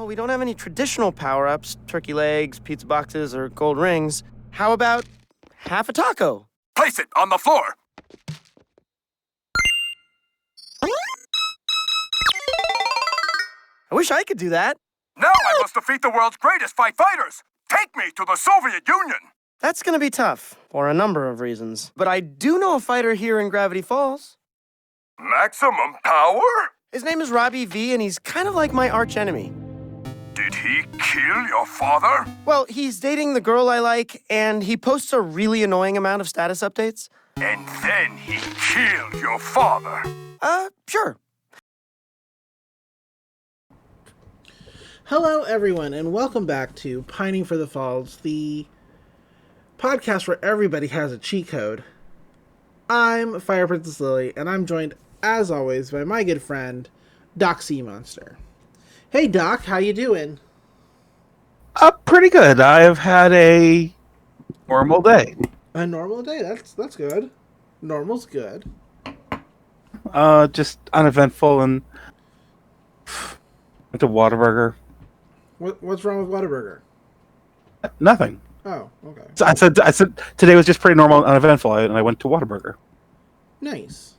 we don't have any traditional power-ups, turkey legs, pizza boxes, or gold rings. How about half a taco? Place it on the floor. I wish I could do that. Now I must defeat the world's greatest fighters. Take me to the Soviet Union. That's gonna be tough, for a number of reasons. But I do know a fighter here in Gravity Falls. Maximum power? His name is Robbie V, and he's kind of like my archenemy. Did he kill your father? Well, he's dating the girl I like, and he posts a really annoying amount of status updates. And then he killed your father. Sure. Hello, everyone, and welcome back to Pining for the Falls, the podcast where everybody has a cheat code. I'm Fire Princess Lily, and I'm joined, as always, by my good friend, Doc Sea Monster. Hey, Doc, how you doing? Pretty good. I've had a normal day. A normal day? That's good. Normal's good. Just uneventful and went to Whataburger. What's wrong with Whataburger? Nothing. Oh, okay. So I said today was just pretty normal and uneventful, and I went to Whataburger. Nice.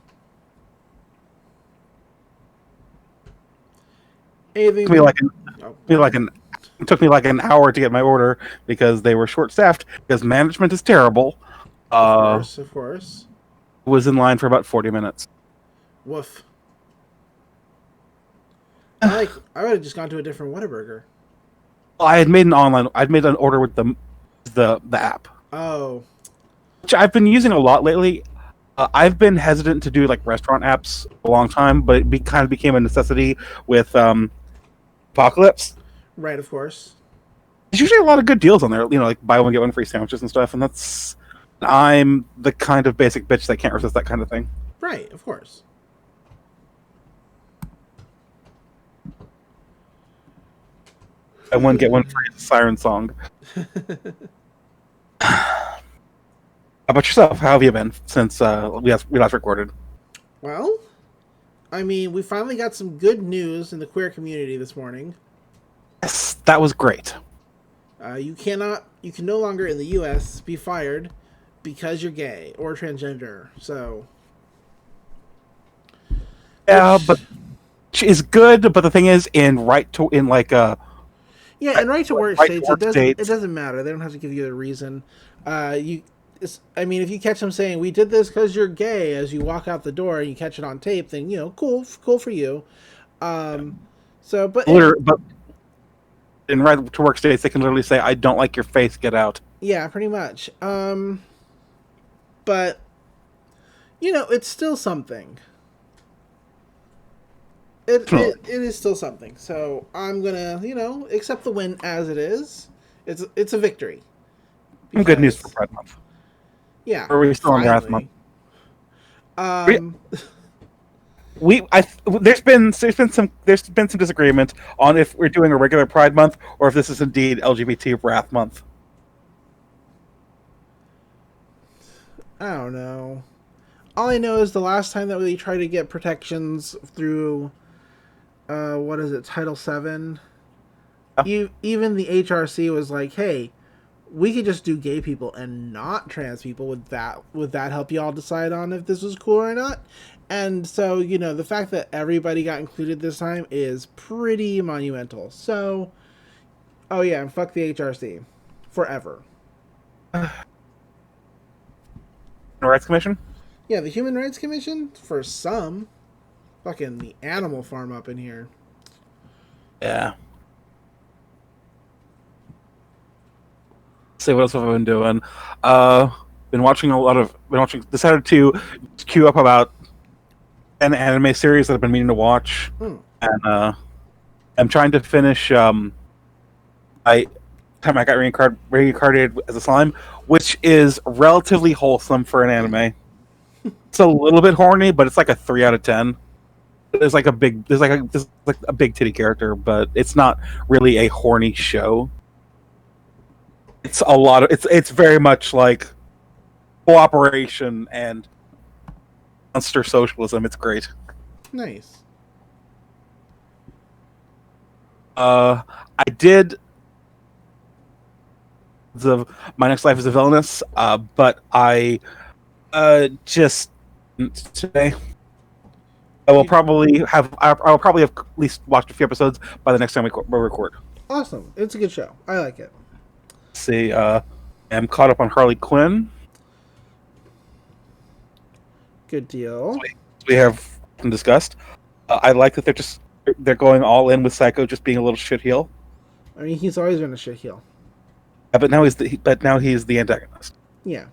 Anything? It took me like an hour to get my order because they were short-staffed because management is terrible. Of course. Was in line for about 40 minutes. Woof. I would have just gone to a different Whataburger. I'd made an order with the app. Oh. Which I've been using a lot lately. I've been hesitant to do like restaurant apps a long time, but it kind of became a necessity with Apocalypse. Right, of course. There's usually a lot of good deals on there, like buy one get one free sandwiches and stuff, and I'm the kind of basic bitch that can't resist that kind of thing. Right, of course. Buy one get one free siren song. How about yourself? How have you been since we last recorded? Well, I mean, we finally got some good news in the queer community this morning. Yes, that was great. You can no longer in the U.S. be fired because you're gay or transgender. So, yeah, but is good. But the thing is, in right to work states, states, it doesn't matter. They don't have to give you a reason. If you catch them saying we did this because you're gay as you walk out the door and you catch it on tape, then cool for you. But in right to work states, they can literally say, "I don't like your face, get out." Yeah, pretty much. But it's still something. It is still something. So I'm gonna accept the win as it is. It's a victory. Some good news for Pride Month. Yeah. Or are we still on Wrath Month? There's been some disagreement on if we're doing a regular Pride Month or if this is indeed LGBT Wrath Month. I don't know. All I know is the last time that we tried to get protections through Title VII, even the HRC was like, hey, we could just do gay people and not trans people. Would that help you all decide on if this was cool or not? And so, the fact that everybody got included this time is pretty monumental. So, oh yeah, and fuck the HRC. Forever. Human Rights Commission? Yeah, the Human Rights Commission? For some. Fucking the Animal Farm up in here. Yeah. See what else have I been doing? Decided to queue up about an anime series that I've been meaning to watch, and I'm trying to finish. I got reincarnated as a slime, which is relatively wholesome for an anime. It's a little bit horny, but it's like a 3 out of 10. There's a big titty character, but it's not really a horny show. It's it's very much like cooperation and monster socialism. It's great. Nice. I did My Next Life is a Villainous, but I just today. I'll probably have at least watched a few episodes by the next time we record. Awesome. It's a good show. I like it. Let's see, I'm caught up on Harley Quinn. Good deal. We have discussed. I like that they're going all in with Psycho just being a little shitheel. I mean, he's always been a shitheel. But now he's the antagonist. Yeah.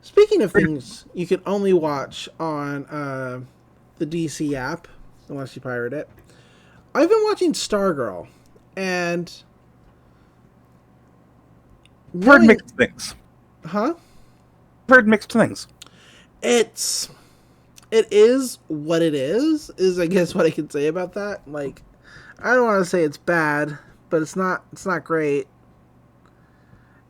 Speaking of things you can only watch on the DC app, unless you pirate it, I've been watching Stargirl, and Heard mixed things. Huh? Heard mixed things. It is what it is I guess what I can say about that. Like, I don't want to say it's bad, but it's not great.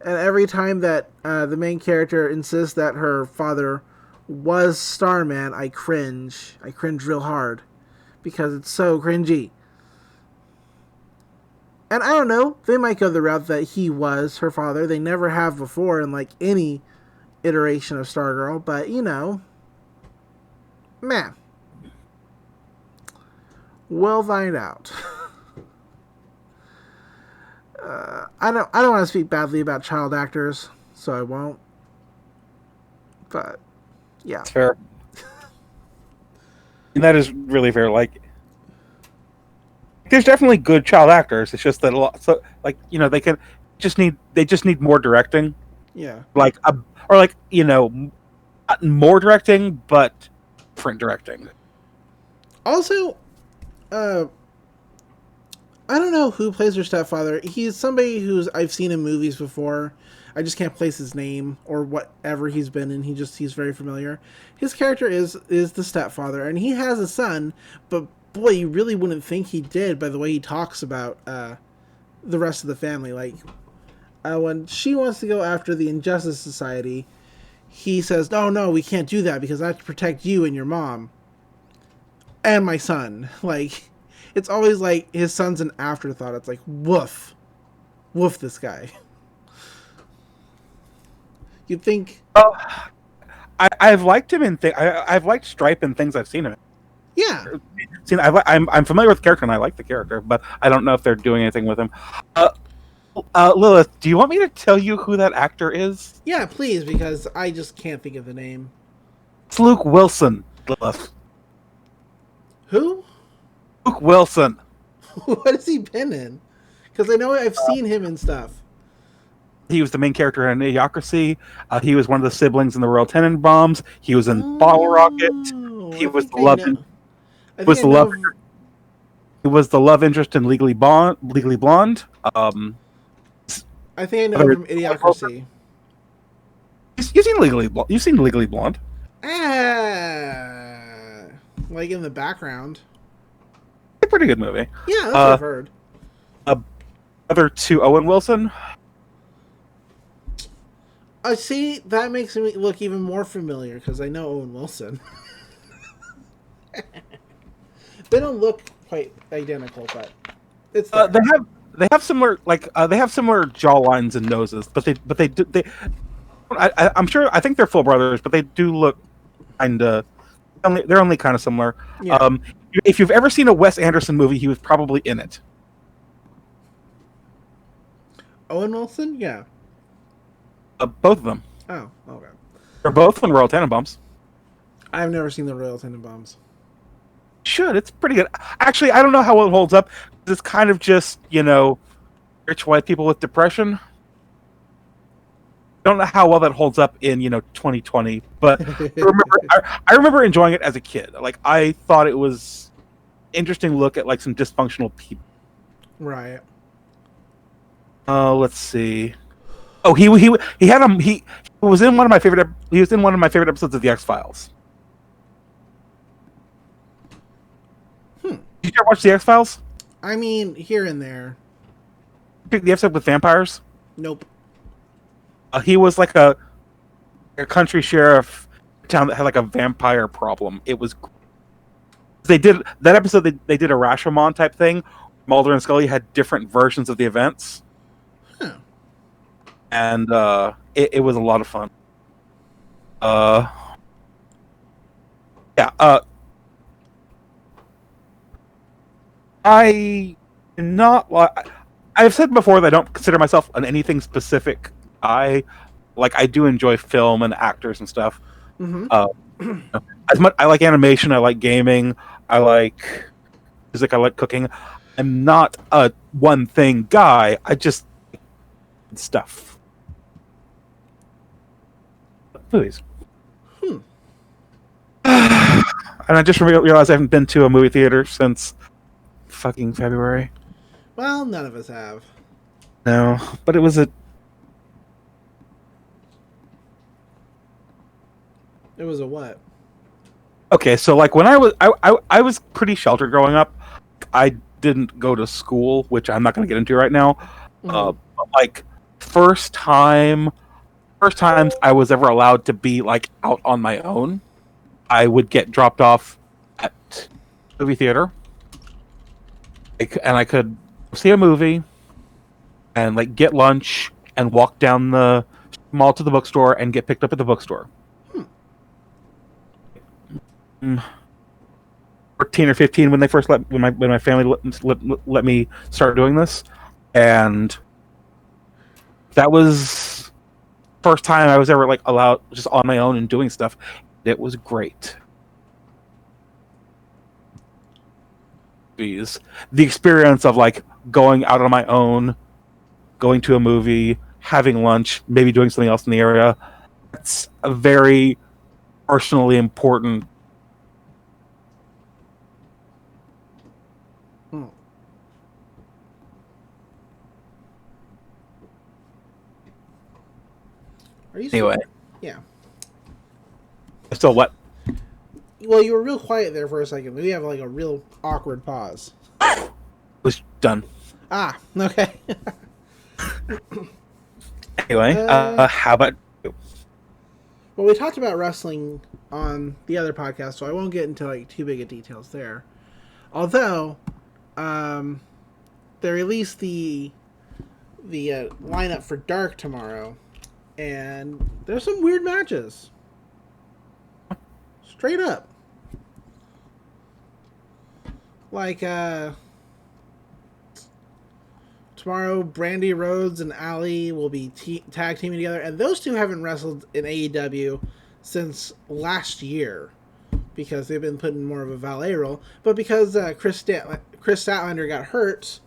And every time that the main character insists that her father was Starman, I cringe. I cringe real hard because it's so cringy. And I don't know, they might go the route that he was her father. They never have before in like any iteration of Stargirl, but you know, man, we'll find out. I don't want to speak badly about child actors, so I won't. But yeah, It's fair. And that is really fair. Like, there's definitely good child actors. It's just that a lot, so like they just need more directing. yeah. Like or like not more directing, but different directing. Also, I don't know who plays her stepfather. He's somebody who's I've seen in movies before. I just can't place his name or whatever he's been in. He's very familiar. His character is the stepfather, and he has a son, but boy, you really wouldn't think he did by the way he talks about the rest of the family. Like, when she wants to go after the Injustice Society, he says, no, we can't do that because I have to protect you and your mom. And my son. Like, it's always like his son's an afterthought. It's like, woof. Woof this guy. You'd think... I've liked him in I've liked Stripe in things I've seen him in. Yeah. I'm familiar with the character and I like the character, but I don't know if they're doing anything with him. Lilith, do you want me to tell you who that actor is? Yeah, please, because I just can't think of the name. It's Luke Wilson, Lilith. Who? Luke Wilson. What has he been in? Because I know I've seen him in stuff. He was the main character in Idiocracy. He was one of the siblings in the Royal Tenenbaums. He was in Bottle Rocket. He was the love. He was the love interest in Legally Blonde. I think I know him from Idiocracy. You've seen Legally Blonde. You've seen Legally Blonde. Like in the background. It's a pretty good movie. Yeah, that's what I've heard. Other to Owen Wilson. See, that makes me look even more familiar because I know Owen Wilson. They don't look quite identical, but it's they have similar jaw lines and noses, but I'm sure I think they're full brothers, but they do look they're only kind of similar. Yeah. If you've ever seen a Wes Anderson movie, he was probably in it. Owen Wilson, yeah. Both of them. Oh, okay. They're both in Royal Tenenbaums. I've never seen the Royal Tenenbaums. Should. It's pretty good. Actually, I don't know how well it holds up. It's kind of just, rich white people with depression. Don't know how well that holds up in, 2020. But I remember enjoying it as a kid. Like, I thought it was interesting look at, like, some dysfunctional people. Right. Let's see. Oh, he was in one of my favorite episodes of The X-Files. Did you ever watch The X-Files? I mean, here and there. The episode with vampires? Nope. He was like a country sheriff town that had like a vampire problem. It was they did that episode. They did a Rashomon type thing. Mulder and Scully had different versions of the events, and it was a lot of fun. Yeah. I am not like I've said before that I don't consider myself an anything specific. I do enjoy film and actors and stuff. As much I like animation, I like gaming, I like music, I like cooking. I'm not a one thing guy. I just stuff. Movies. And I just realized I haven't been to a movie theater since fucking February. Well, none of us have. No, but it was a. It was a what? Okay, so like when I was pretty sheltered growing up. I didn't go to school, which I'm not going to get into right now. But like first times I was ever allowed to be like out on my own, I would get dropped off at movie theater, and I could see a movie, and like get lunch and walk down the mall to the bookstore and get picked up at the bookstore. 14 or 15 when they first when my family let me start doing this, and that was first time I was ever like allowed just on my own and doing stuff. It was great. The experience of like going out on my own, going to a movie, having lunch, maybe doing something else in the area. That's a very personally important. Are you Anyway. Yeah. So what? Well, you were real quiet there for a second. We have like a real awkward pause. Was done. Ah, okay. Anyway, how about you? Well, we talked about wrestling on the other podcast, so I won't get into like too big of details there. Although, they released the lineup for Dark tomorrow, and there's some weird matches. Straight up. Like, tomorrow, Brandy Rhodes and Allie will be tag teaming together, and those two haven't wrestled in AEW since last year because they've been put in more of a valet role. But because Chris Statlander got hurt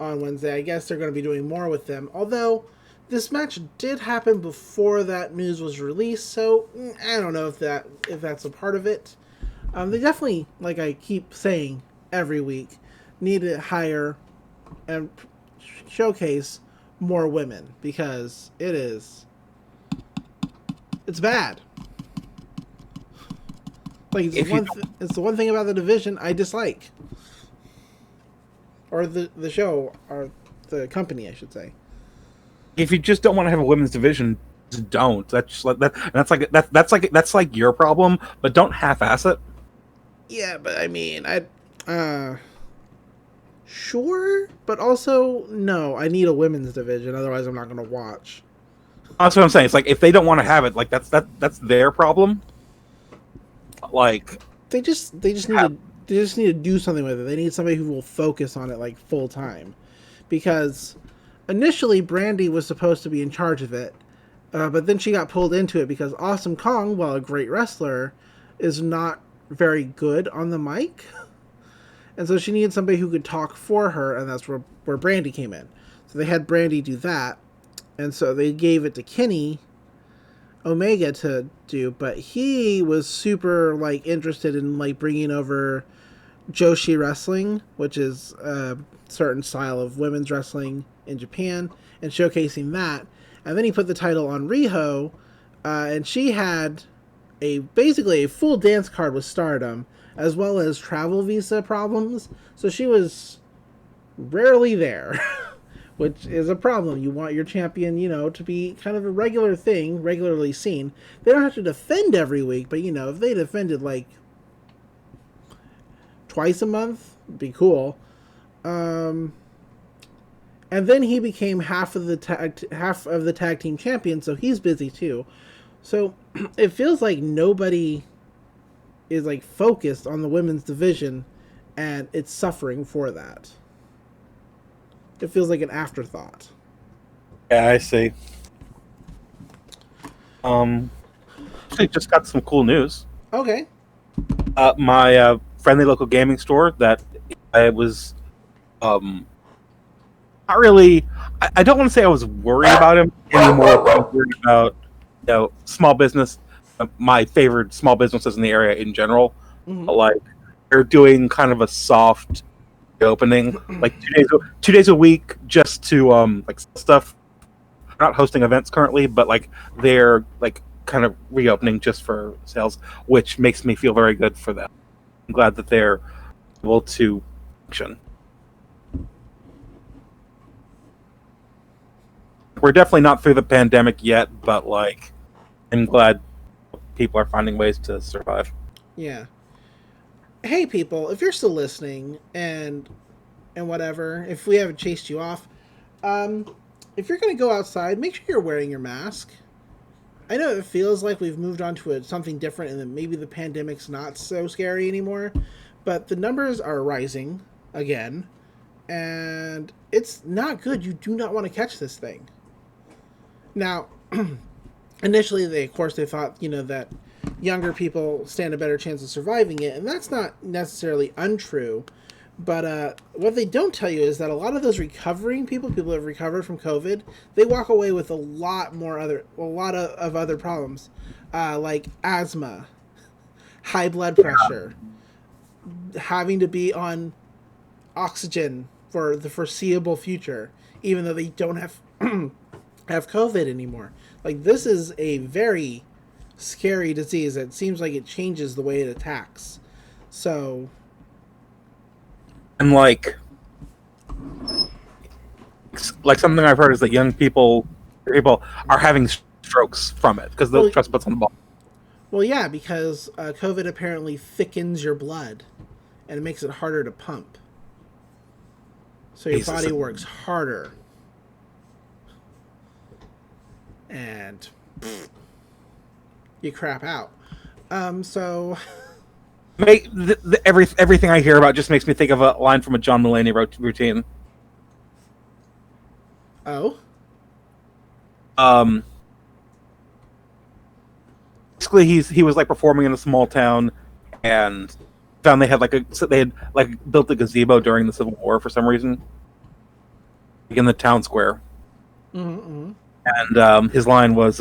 on Wednesday, I guess they're going to be doing more with them. Although this match did happen before that news was released, so I don't know if that's a part of it. They definitely, like I keep saying every week, need to hire and showcase more women because it's bad. Like it's the one thing about the division I dislike, or the show, or the company, I should say. If you just don't want to have a women's division, just don't. That's like your problem, but don't half-ass it. Yeah, but I mean, sure, but also no. I need a women's division, otherwise I'm not going to watch. That's what I'm saying. It's like if they don't want to have it, like that's their problem. Like they just need to do something with it. They need somebody who will focus on it like full time, because initially Brandy was supposed to be in charge of it, but then she got pulled into it because Awesome Kong, while a great wrestler, is not very good on the mic. And so she needed somebody who could talk for her, and that's where Brandy came in. So they had Brandy do that, and so they gave it to Kenny Omega to do, but he was super like interested in like bringing over Joshi wrestling, which is a certain style of women's wrestling in Japan, and showcasing that. And then he put the title on Riho, and she had basically a full dance card with Stardom, as well as travel visa problems. So she was rarely there, which is a problem. You want your champion, to be kind of a regular thing, regularly seen. They don't have to defend every week, but if they defended like twice a month. Be cool. And then he became half of the tag team champion, so he's busy too. So it feels like nobody is like focused on the women's division, and it's suffering for that. It feels like an afterthought. Yeah, I see. Actually just got some cool news. Okay. My friendly local gaming store that I was not really. I don't want to say I was worried about him anymore. I was worried about small business. My favorite small businesses in the area in general. Mm-hmm. But, like they're doing kind of a soft opening, like 2 days a week, just to like stuff. They're not hosting events currently, but like they're like kind of reopening just for sales, which makes me feel very good for them. I'm glad that they're able to function. We're definitely not through the pandemic yet, but like I'm glad people are finding ways to survive. Yeah. Hey people, if you're still listening and whatever, if we haven't chased you off, if you're going to go outside, make sure you're wearing your mask. I know it feels like we've moved on to something different and that maybe the pandemic's not so scary anymore, but the numbers are rising again, and it's not good. You do not want to catch this thing. Now, initially, they thought, that younger people stand a better chance of surviving it, and that's not necessarily untrue. But what they don't tell you is that a lot of those recovering people who have recovered from COVID, they walk away with a lot of other problems, like asthma, high blood pressure, having to be on oxygen for the foreseeable future, even though they don't have have COVID anymore. Like, this is a very scary disease. It seems like it changes the way it attacks. So, and like something I've heard is that young people are having strokes from it because the stress puts on the ball. Well, yeah, because COVID apparently thickens your blood and it makes it harder to pump. So your body works harder. And you crap out. So everything I hear about just makes me think of a line from a John Mulaney routine. Oh. Basically, he was like performing in a small town, and found they had built a gazebo during the Civil War for some reason, like in the town square. Mm-hmm. And his line was,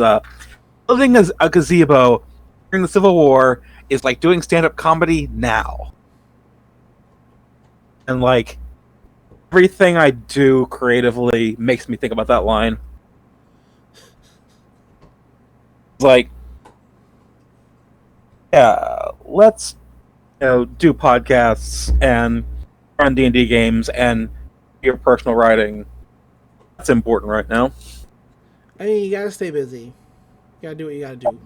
building a gazebo during the Civil War is like doing stand-up comedy now. And like everything I do creatively makes me think about that line. It's like, yeah, let's do podcasts and run D&D games and your personal writing. That's important right now. I mean, you gotta stay busy. You gotta do what you gotta do.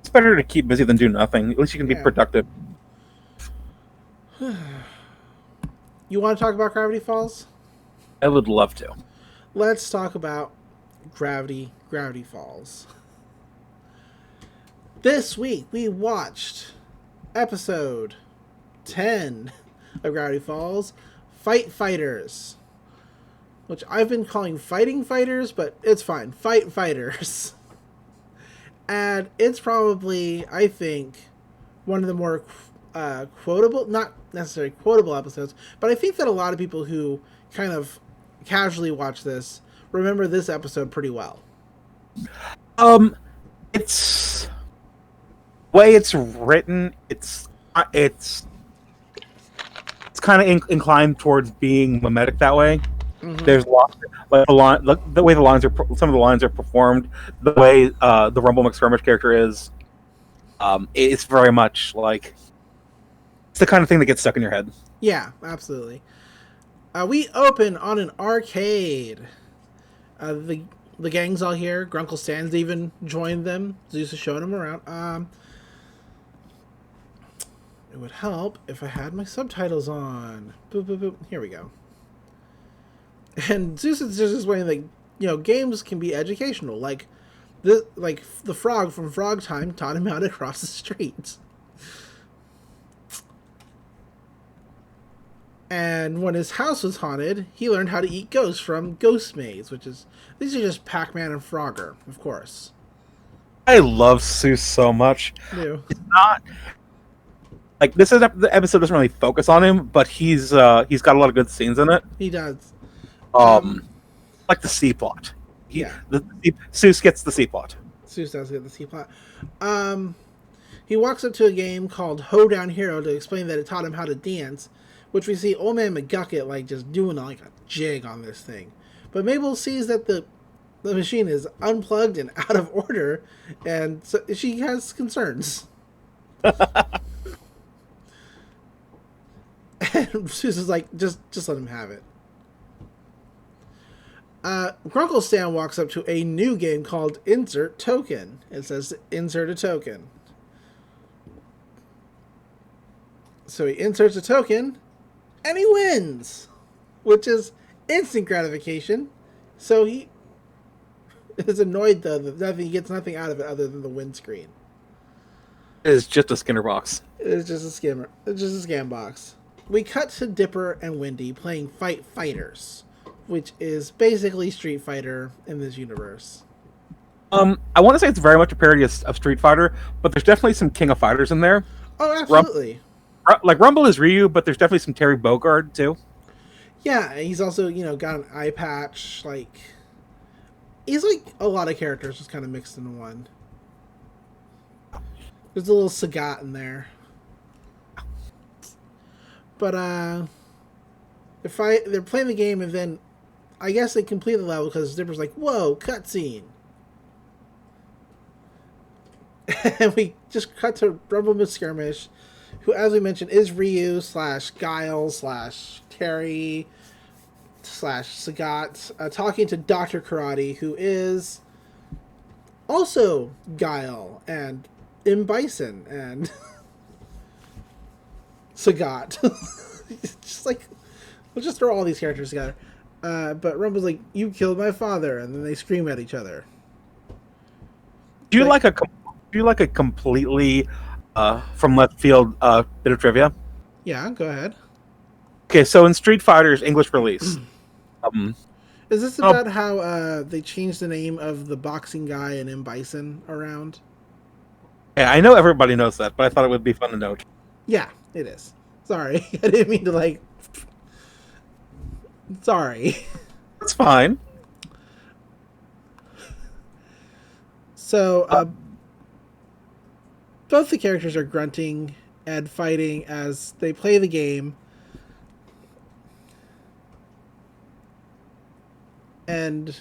It's better to keep busy than do nothing. At least you can be productive. You want to talk about Gravity Falls? I would love to. Let's talk about Gravity Falls. This week we watched episode 10 of Gravity Falls, Fight Fighters. Which I've been calling Fighting Fighters, but it's fine. Fight Fighters. And it's probably, I think, one of the more quotable, not necessarily quotable episodes, but I think that a lot of people who kind of casually watch this remember this episode pretty well. It's the way it's written. It's kind of inclined towards being mimetic that way. Mm-hmm. There's lots, like the way some of the lines are performed, the way the Rumble McSkirmish character is. It's very much like it's the kind of thing that gets stuck in your head. Yeah, absolutely. We open on an arcade. The gang's all here. Grunkle Stan's even joined them. Zeus is showing them around. it would help if I had my subtitles on. Boop, boop, boop. Here we go. And Zeus is just explaining that, games can be educational. Like the frog from Frog Time taught him how to cross the street. And when his house was haunted, he learned how to eat ghosts from Ghost Maze, these are just Pac-Man and Frogger, of course. I love Seuss so much. It's not like this is the episode doesn't really focus on him, but he's got a lot of good scenes in it. He does. Like the C plot. Seuss gets the C plot. Seuss does get the C plot. He walks up to a game called Hoedown Hero to explain that it taught him how to dance, which we see Old Man McGucket just doing like a jig on this thing. But Mabel sees that the machine is unplugged and out of order, and so she has concerns. And Seuss is like, just let him have it. Grunkle Stan walks up to a new game called Insert Token. It says insert a token. So he inserts a token, and he wins, which is instant gratification. So he is annoyed, though, that he gets nothing out of it other than the win screen. It's just a Skinner box. It's just a scammer. It's just a scam box. We cut to Dipper and Wendy playing Fight Fighters, which is basically Street Fighter in this universe. I want to say it's very much a parody of Street Fighter, but there's definitely some King of Fighters in there. Oh, absolutely. Like Rumble is Ryu, but there's definitely some Terry Bogard too. Yeah, he's also got an eye patch. He's like a lot of characters just kind of mixed into one. There's a little Sagat in there. But they're playing the game, and then I guess they complete the level because Dipper's like, "Whoa, cutscene!" And we just cut to Rumble Skirmish, who, as we mentioned, is Ryu / Guile / Terry / Sagat, talking to Dr. Karate, who is also Guile and M. Bison and Sagat. Just we'll just throw all these characters together. But Rumble's like, "You killed my father," and then they scream at each other. Do you like a completely from left field bit of trivia? Yeah, go ahead. Okay, so in Street Fighter's English release, is this about how they changed the name of the boxing guy and M. Bison around? Yeah, I know everybody knows that, but I thought it would be fun to note. Yeah, it is. Sorry, I didn't mean to Sorry. That's fine. So, both the characters are grunting and fighting as they play the game. And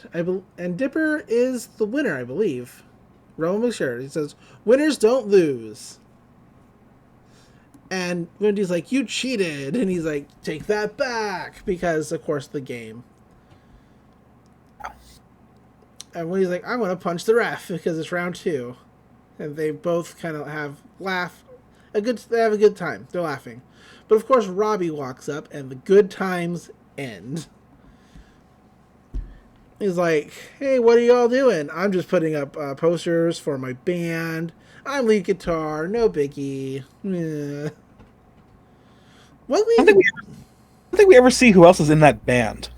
Dipper is the winner, I believe. Roman McShare. He says, "Winners don't lose." And Wendy's like, "You cheated." And he's like, "Take that back." Because, of course, the game. And Wendy's like, "I'm going to punch the ref because it's round 2. And they both kind of they have a good time. They're laughing. But, of course, Robbie walks up and the good times end. He's like, "Hey, what are y'all doing?" "I'm just putting up posters for my band. I'm lead guitar, no biggie." I don't think we ever see who else is in that band.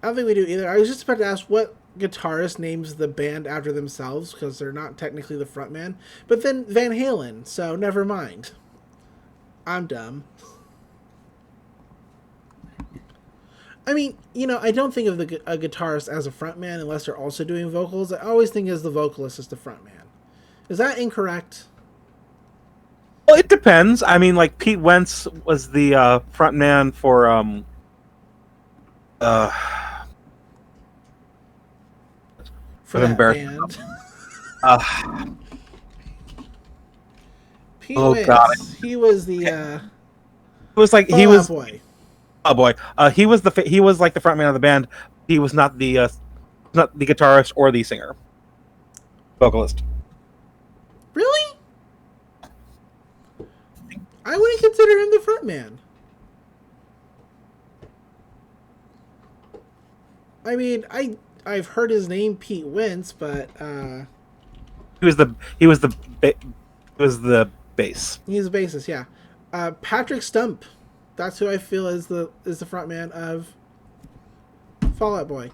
I don't think we do either. I was just about to ask what guitarist names the band after themselves, because they're not technically the frontman. But then Van Halen, so never mind. I'm dumb. I mean, I don't think of a guitarist as a frontman unless they're also doing vocals. I always think as the vocalist as the frontman. Is that incorrect? Well, it depends. I mean, Pete Wentz was the frontman for that band. Pete Wentz, God. He was the it was like he was boy. Oh boy, he was like the frontman of the band. He was not the guitarist or the singer, vocalist. Really? I wouldn't consider him the front man. I mean, I've heard his name, Pete Wentz, but he was the bass. he's the bassist. Yeah, Patrick Stump. That's who I feel is the front man of Fall Out Boy.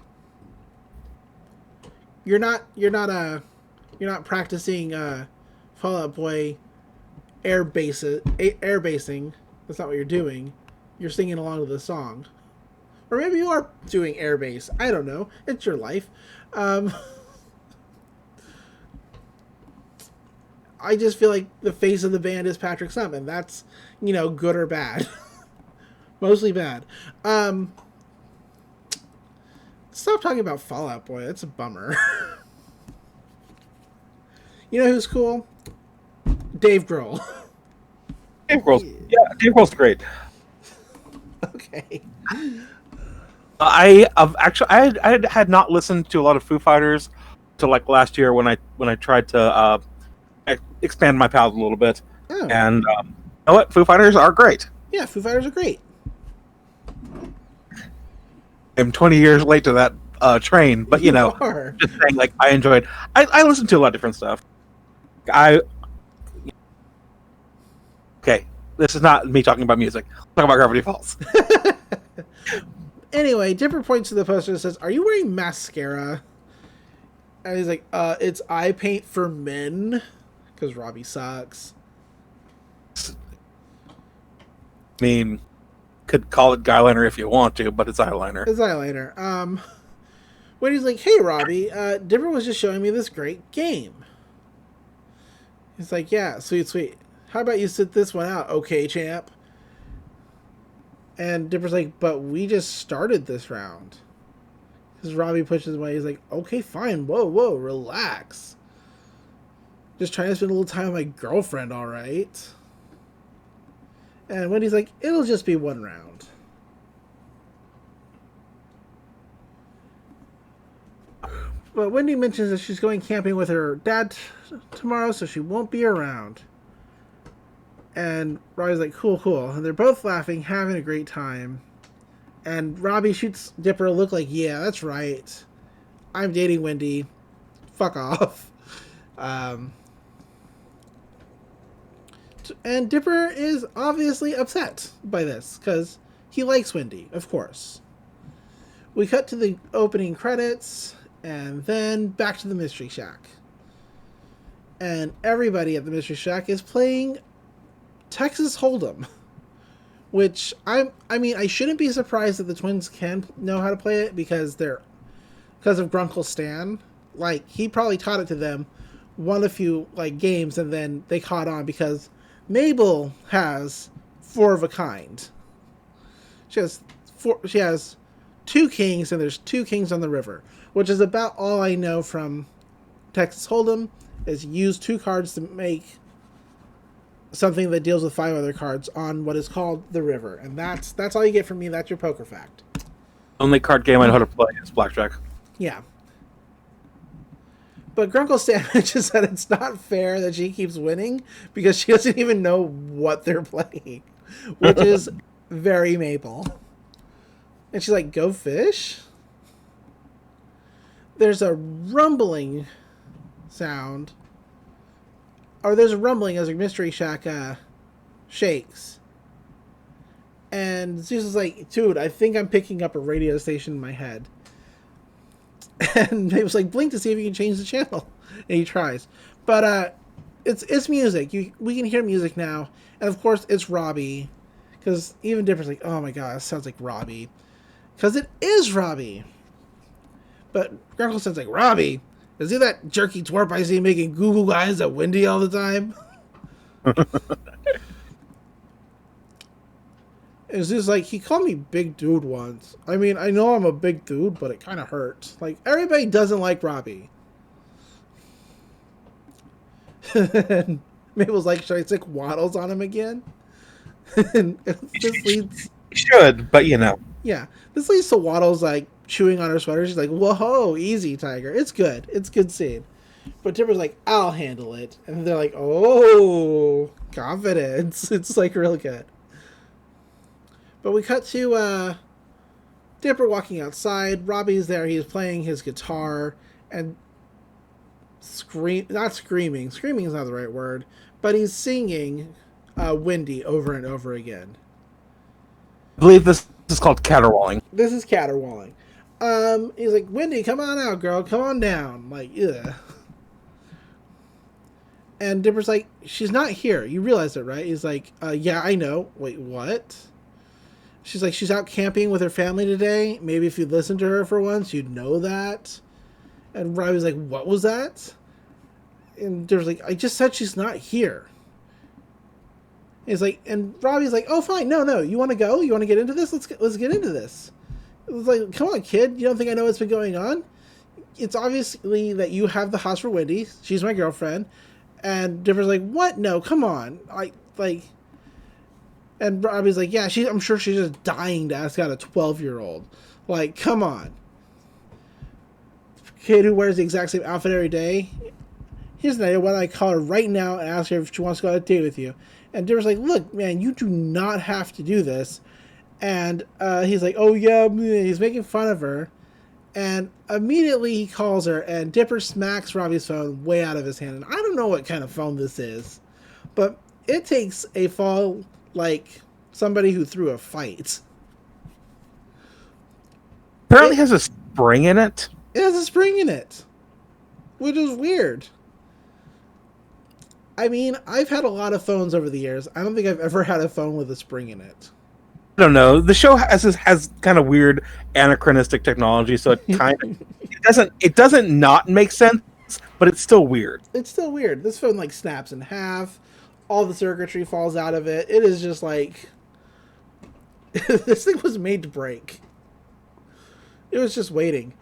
You're not practicing Fall Out Boy air basing. That's not what you're doing. You're singing along to the song. Or maybe you are doing air bass. I don't know. It's your life. I just feel like the face of the band is Patrick Stump, and that's, good or bad. Mostly bad. Stop talking about Fall Out Boy. That's a bummer. You know who's cool? Dave Grohl. Dave Grohl's great. Okay. I had not listened to a lot of Foo Fighters till like last year when I tried to expand my palate a little bit. Oh. And you know what? Foo Fighters are great. Yeah, Foo Fighters are great. I'm 20 years late to that train, but You are. just saying, like, I enjoyed. I listened to a lot of different stuff. Okay, this is not me talking about music. Let's talk about Gravity Falls. Anyway, Dipper points to the poster and says, "Are you wearing mascara?" And he's like, "It's eye paint for men," because Robbie sucks. I mean, could call it guyliner if you want to, but it's eyeliner. It's eyeliner. Wendy's like, "Hey, Robbie, Dipper was just showing me this great game." He's like, "Yeah, sweet. How about you sit this one out, okay, champ?" And Dipper's like, "But we just started this round." Because Robbie pushes away. He's like, "Okay, fine. Whoa, relax. Just trying to spend a little time with my girlfriend, all right?" And Wendy's like, "It'll just be one round." But Wendy mentions that she's going camping with her dad tomorrow, so she won't be around. And Robbie's like, cool. And they're both laughing, having a great time. And Robbie shoots Dipper a look like, yeah, that's right. I'm dating Wendy. Fuck off. And Dipper is obviously upset by this, because he likes Wendy, of course. We cut to the opening credits, and then back to the Mystery Shack. And everybody at the Mystery Shack is playing Texas Hold'em, which I shouldn't be surprised that the twins can know how to play it because of Grunkle Stan. Like, he probably taught it to them, won a few games, and then they caught on because Mabel has 4 of a kind. She has 2 kings, and there's 2 kings on the river, which is about all I know from Texas Hold'em. Is use 2 cards to make something that deals with 5 other cards on what is called the river, and that's all you get from me. That's your poker fact. Only card game I know how to play is blackjack. Yeah. But Grunkle Stan mentions that it's not fair that she keeps winning because she doesn't even know what they're playing, which is very Mabel. And she's like, "Go fish?" There's a rumbling sound. Or there's a rumbling as a Mystery Shack shakes. And Zeus is like, "Dude, I think I'm picking up a radio station in my head." And he was like, "Blink to see if you can change the channel." And he tries. But it's music. We can hear music now. And of course, it's Robbie. Because even Dipper's like, "Oh my god, it sounds like Robbie." Because it is Robbie. But Grunkle sounds like, "Robbie? Is he that jerky twerp I see making Google eyes at Wendy all the time?" And Zeus like, "He called me big dude once. I mean, I know I'm a big dude, but it kind of hurts. Like, everybody doesn't like Robbie." And Mabel's like, "Should I stick Waddles on him again?" And this leads... You should, but Yeah, this leads to Waddles chewing on her sweater. She's like, "Whoa, easy, Tiger. It's good. It's good scene." But Dipper's like, I'll handle it. And they're like, oh, confidence. It's like real good. But we cut to Dipper walking outside. Robbie's there. He's playing his guitar and not screaming. Screaming is not the right word. But he's singing Wendy over and over again. I believe this is called caterwauling. This is caterwauling. He's like, Wendy, come on out, girl. Come on down. Like, ugh. And Dipper's like, she's not here. You realize it, right? He's like, yeah, I know. Wait, what? She's like, she's out camping with her family today. Maybe if you'd listen to her for once, you'd know that. And Robbie's like, what was that? And Dipper's like, I just said she's not here. He's like, and Robbie's like, oh, fine. No. You want to go? You want to get into this? Let's get into this. It's like, come on, kid. You don't think I know what's been going on? It's obviously that you have the house for Wendy. She's my girlfriend. And Dipper's like, what? No, come on. And Robbie's like, yeah, I'm sure she's just dying to ask out a 12-year-old. Like, come on. Kid who wears the exact same outfit every day. Here's an idea. Why don't I call her right now and ask her if she wants to go on a date with you? And Dipper's like, look, man, you do not have to do this. And he's like, oh, yeah. He's making fun of her. And immediately he calls her, and Dipper smacks Robbie's phone way out of his hand. And I don't know what kind of phone this is, but it takes a fall like somebody who threw a fight. Apparently has a spring in it. It has a spring in it, which is weird. I mean, I've had a lot of phones over the years. I don't think I've ever had a phone with a spring in it. I don't know. The show has kind of weird anachronistic technology, so it kind of it doesn't not make sense, but it's still weird. It's still weird. This phone like snaps in half. All the circuitry falls out of it. It is just like this thing was made to break. It was just waiting.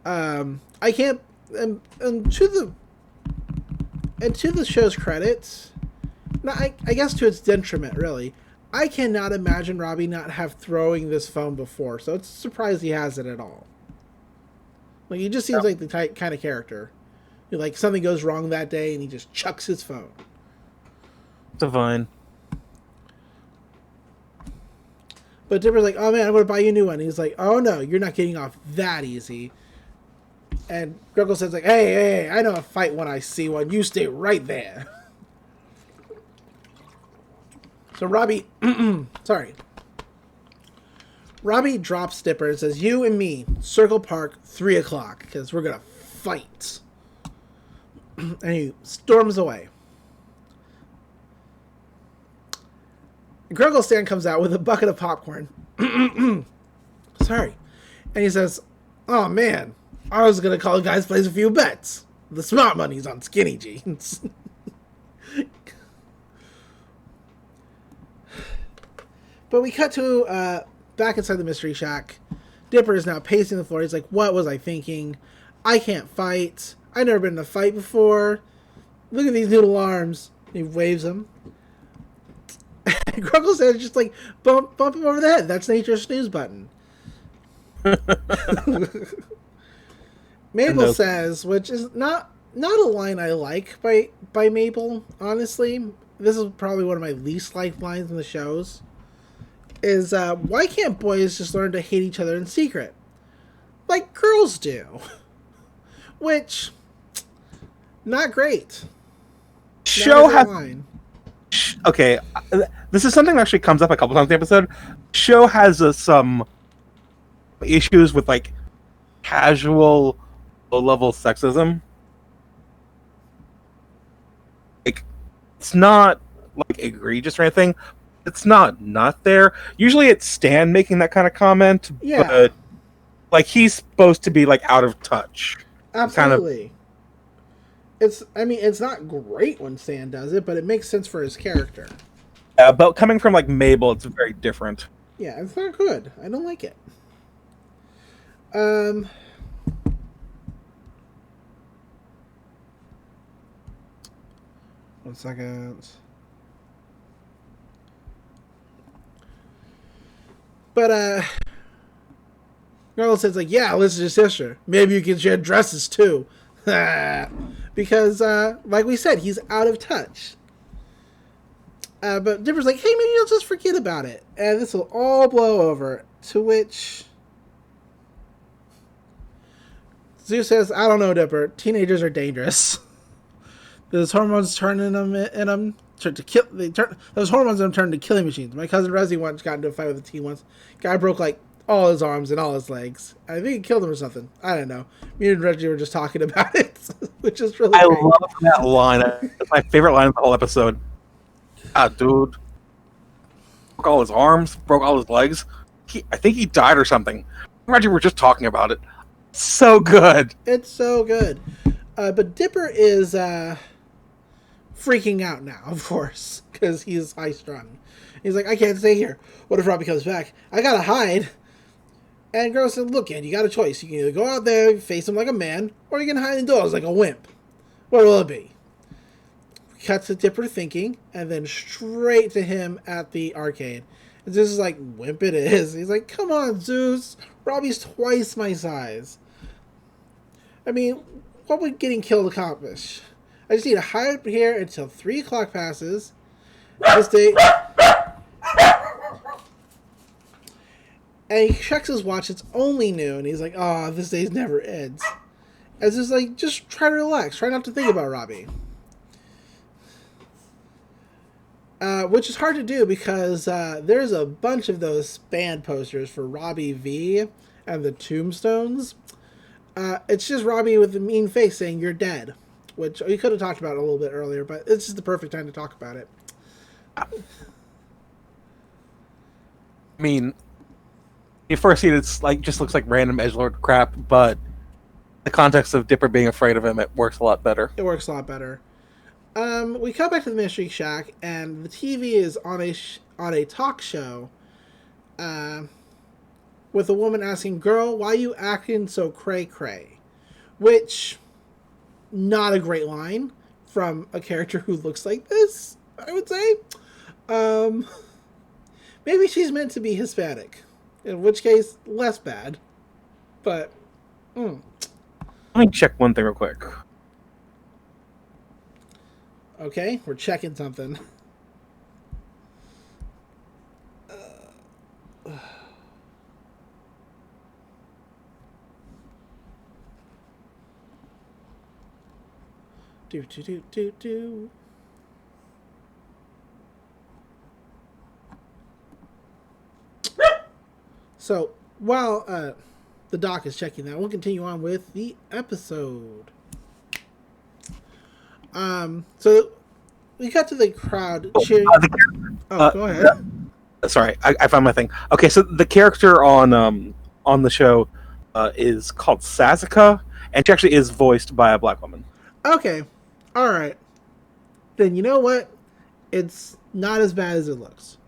I can't. And to the show's credit, I guess to its detriment, really. I cannot imagine Robbie not have throwing this phone before, so it's a surprise he has it at all. Like, he just seems like the kind of character. Like, something goes wrong that day, and he just chucks his phone. Divine. But Dipper's like, oh man, I'm going to buy you a new one. And he's like, oh no, you're not getting off that easy. And Grunkle says like, hey, I know a fight when I see one. You stay right there. So Robbie, Robbie drops Dipper and says, you and me, Circle Park, 3 o'clock, because we're going to fight. And he storms away. Grunkle Stan comes out with a bucket of popcorn. Sorry. And he says, oh man, I was going to call the guys place a few bets. The smart money's on skinny jeans. But we cut to back inside the Mystery Shack. Dipper is now pacing the floor. He's like, what was I thinking? I can't fight. I've never been in a fight before. Look at these noodle arms. He waves them. And Grunkle says, just like, bump him over the head. That's nature's snooze button. Mabel says, which is not a line I like by Mabel, honestly. This is probably one of my least liked lines in the shows. Is, why can't boys just learn to hate each other in secret? Like girls do. Which, not great. Show has... Okay, this is something that actually comes up a couple times in the episode. Show has some issues with, like, casual, low-level sexism. Like, it's not, like, egregious or anything. It's not there. Usually it's Stan making that kind of comment, but like he's supposed to be like out of touch. Absolutely. It's not great when Stan does it, but it makes sense for his character. Yeah, but coming from like Mabel, it's very different. Yeah, it's not good. I don't like it. 1 second. But, Garland says, like, yeah, Alyssa's your sister. Maybe you can share dresses, too. because, like we said, he's out of touch. But Dipper's like, hey, maybe you'll just forget about it, and this will all blow over. To which Zeus says, I don't know, Dipper. Teenagers are dangerous. Those hormones turn in them to kill. Those hormones in them turn into killing machines. My cousin Resi once got into a fight with a teen once. Guy broke like all his arms and all his legs. I think he killed him or something. I don't know. Me and Reggie were just talking about it, which is really. I great. love that line. That's my favorite line of the whole episode. Ah, dude. Broke all his arms, broke all his legs. I think he died or something. Reggie were just talking about it. So good. It's so good. But Dipper is freaking out now, of course, because he's high strung. He's like, I can't stay here. What if Robbie comes back? I gotta hide. And Girl said, look, Ed, you got a choice. You can either go out there, face him like a man, or you can hide indoors like a wimp. What will it be? Cuts to Dipper thinking, and then straight to him at the arcade. And Zeus is like, wimp it is. He's like, come on, Zeus. Robbie's twice my size. I mean, what would getting killed accomplish? I just need to hide up here until 3 o'clock passes. This day... And he checks his watch. It's only noon. He's like, oh, this day never ends. As it's like, just try to relax. Try not to think about Robbie. Which is hard to do because there's a bunch of those band posters for Robbie V and the Tombstones. It's just Robbie with the mean face saying, you're dead. Which we could have talked about a little bit earlier, but it's just the perfect time to talk about it. I mean, you first see it, it's like just looks like random edgelord crap, but the context of Dipper being afraid of him, it works a lot better. It works a lot better. We come back to the Mystery Shack, and the TV is on a talk show with a woman asking, girl, why you acting so cray-cray? Which, not a great line from a character who looks like this, I would say. Maybe she's meant to be Hispanic, in which case, less bad. But, Let me check one thing real quick. Okay, we're checking something. Do. So, while the doc is checking that, we'll continue on with the episode. So we got to the crowd cheering. Go ahead. Sorry, I found my thing. Okay, so the character on the show is called Sazika, and she actually is voiced by a black woman. Okay, all right. Then you know what? It's not as bad as it looks.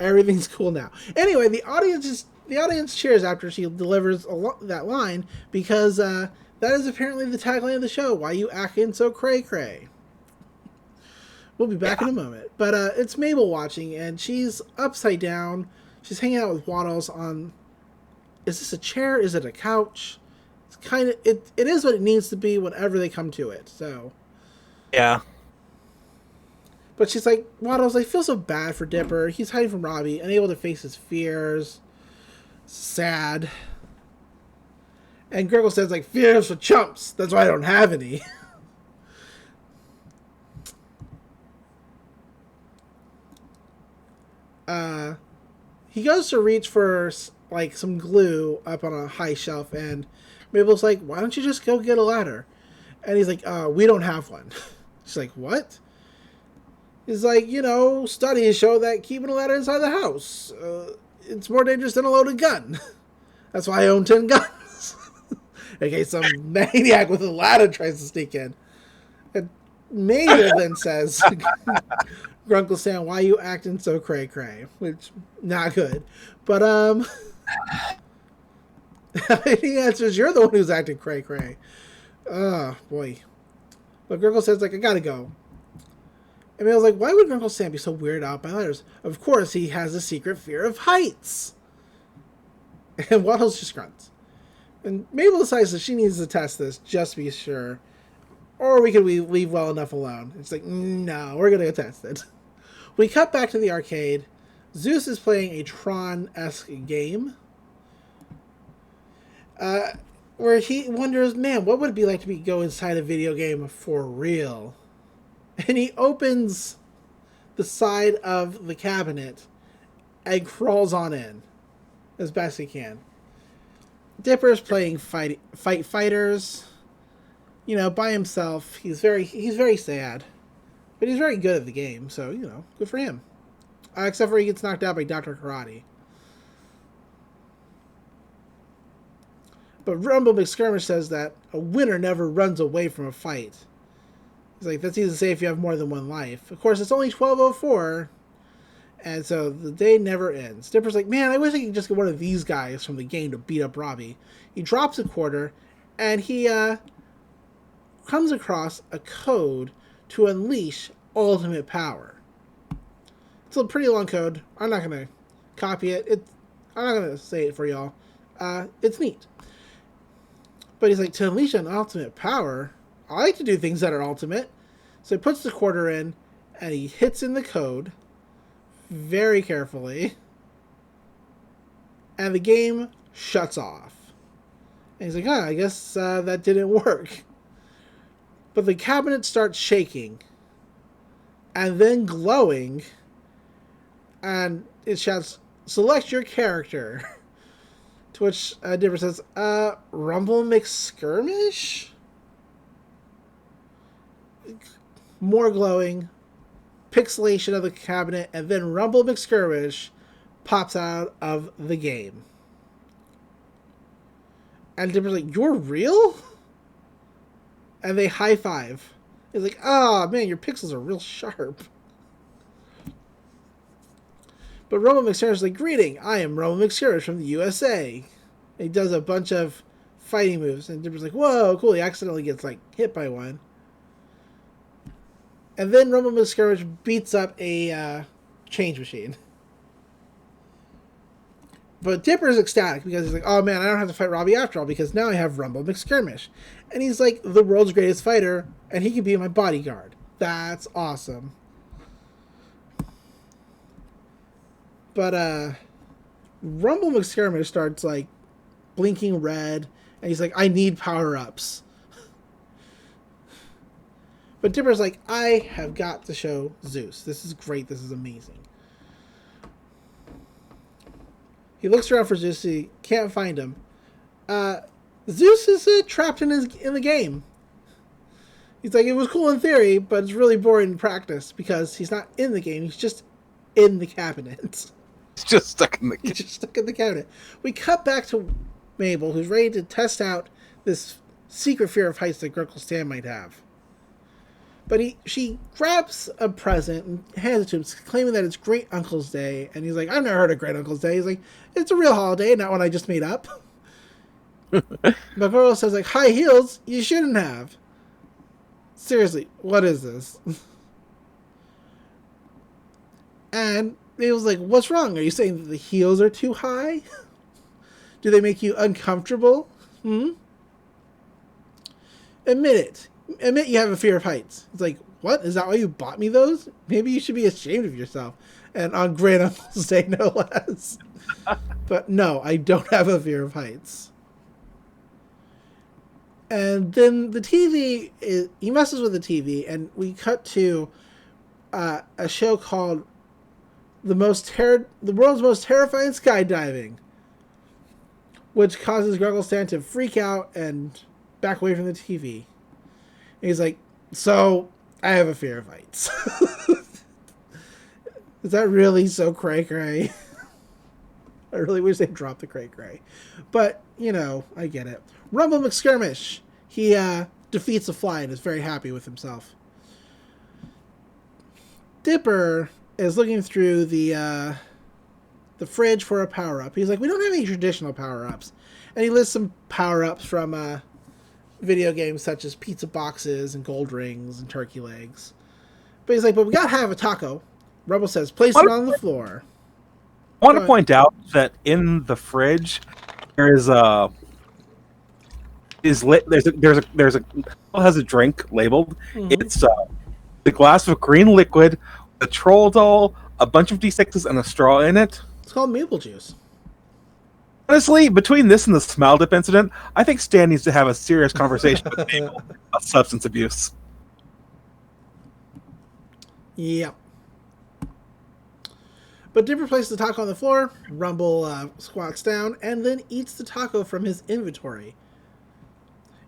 Everything's cool now. Anyway, the audience cheers after she delivers that line because that is apparently the tagline of the show. Why you acting so cray-cray? We'll be back in a moment. But it's Mabel watching, and she's upside down. She's hanging out with Waddles on... Is this a chair? Is it a couch? It's kind of... It is what it needs to be whenever they come to it, so... Yeah. But she's like, Waddles, I feel so bad for Dipper. He's hiding from Robbie, unable to face his fears. Sad. And Gurgle says, like, fears for chumps. That's why I don't have any. He goes to reach for, like, some glue up on a high shelf, and Mabel's like, why don't you just go get a ladder? And he's like, we don't have one. She's like, what? He's like, studies show that keeping a ladder inside the house, it's more dangerous than a loaded gun. That's why I own 10 guns. In case some maniac with a ladder tries to sneak in. And Mabel then says, Grunkle Sam, why you acting so cray-cray? Which, not good. But, he answers, you're the one who's acting cray-cray. Oh, boy. But Grunkle says, like, I gotta go. And Mabel's like, why would Grunkle Sam be so weirded out by ladders? Of course, he has a secret fear of heights. And Waddles just grunts. And Mabel decides that she needs to test this, just to be sure. or we could leave well enough alone. It's like, no, we're going to go test it. We cut back to the arcade. Zeus is playing a Tron-esque game. Where he wonders, man, what would it be like to go inside a video game for real? And he opens the side of the cabinet and crawls on in as best he can. Dipper's playing fight fighters, by himself. He's very sad, but he's very good at the game, so good for him. Except for he gets knocked out by Dr. Karate. But Rumble McSkirmish says that a winner never runs away from a fight. He's like, that's easy to say if you have more than one life. Of course, it's only 12:04, and so the day never ends. Dipper's like, man, I wish I could just get one of these guys from the game to beat up Robbie. He drops a quarter, and he comes across a code to unleash ultimate power. It's a pretty long code. I'm not going to copy it. I'm not going to say it for y'all. It's neat. But he's like, to unleash an ultimate power, I like to do things that are ultimate. So he puts the quarter in, and he hits in the code very carefully. And the game shuts off. And he's like, I guess that didn't work. But the cabinet starts shaking. And then glowing. And it shouts, select your character. To which Dipper says, Rumble McSkirmish? More glowing, pixelation of the cabinet, and then Rumble McSkirmish pops out of the game. And Dipper's like, you're real? And they high five. He's like, oh man, your pixels are real sharp. But Rumble McSkirmish is like, greeting, I am Rumble McSkirmish from the USA. And he does a bunch of fighting moves, and Dipper's like, whoa, cool, he accidentally gets hit by one. And then Rumble McSkirmish beats up a change machine. But Dipper's ecstatic because he's like, oh man, I don't have to fight Robbie after all because now I have Rumble McSkirmish. And he's like the world's greatest fighter, and he can be my bodyguard. That's awesome. But Rumble McSkirmish starts blinking red, and he's like, I need power-ups. But Dipper's like, I have got to show Zeus. This is great. This is amazing. He looks around for Zeus. He can't find him. Zeus is trapped in the game. He's like, it was cool in theory, but it's really boring in practice because he's not in the game. He's just in the cabinet. He's just stuck in the He's just stuck in the cabinet. We cut back to Mabel, who's ready to test out this secret fear of heights that Grunkle Stan might have. But she grabs a present and hands it to him, claiming that it's Great Uncle's Day. And he's like, I've never heard of Great Uncle's Day. He's like, it's a real holiday, not one I just made up. But Mabel says, high heels? You shouldn't have. Seriously, what is this? And Mabel's like, what's wrong? Are you saying that the heels are too high? Do they make you uncomfortable? Admit it. Admit you have a fear of heights. It's like, what? Is that why you bought me those? Maybe you should be ashamed of yourself. And on Great Uncle's Day, no less. But no, I don't have a fear of heights. And then the TV, he messes with the TV, and we cut to a show called The World's Most Terrifying Skydiving, which causes Grunkle Stan to freak out and back away from the TV. And he's like, so, I have a fear of heights. Is that really so cray-cray? I really wish they'd drop the cray-cray. But, I get it. Rumble McSkirmish. He defeats a fly and is very happy with himself. Dipper is looking through the fridge for a power-up. He's like, we don't have any traditional power-ups. And he lists some power-ups from video games such as pizza boxes and gold rings and turkey legs. But he's like, but we gotta have a taco. Rumble says, place it on the floor. I want to point out that in the fridge, there is is lit. There's a has a drink labeled. It's the glass of green liquid, a troll doll, a bunch of D6s, and a straw in it. It's called maple juice. Honestly, between this and the smile dip incident, I think Stan needs to have a serious conversation with Mabel about substance abuse. Yep. But Dipper places the taco on the floor, Rumble squats down, and then eats the taco from his inventory.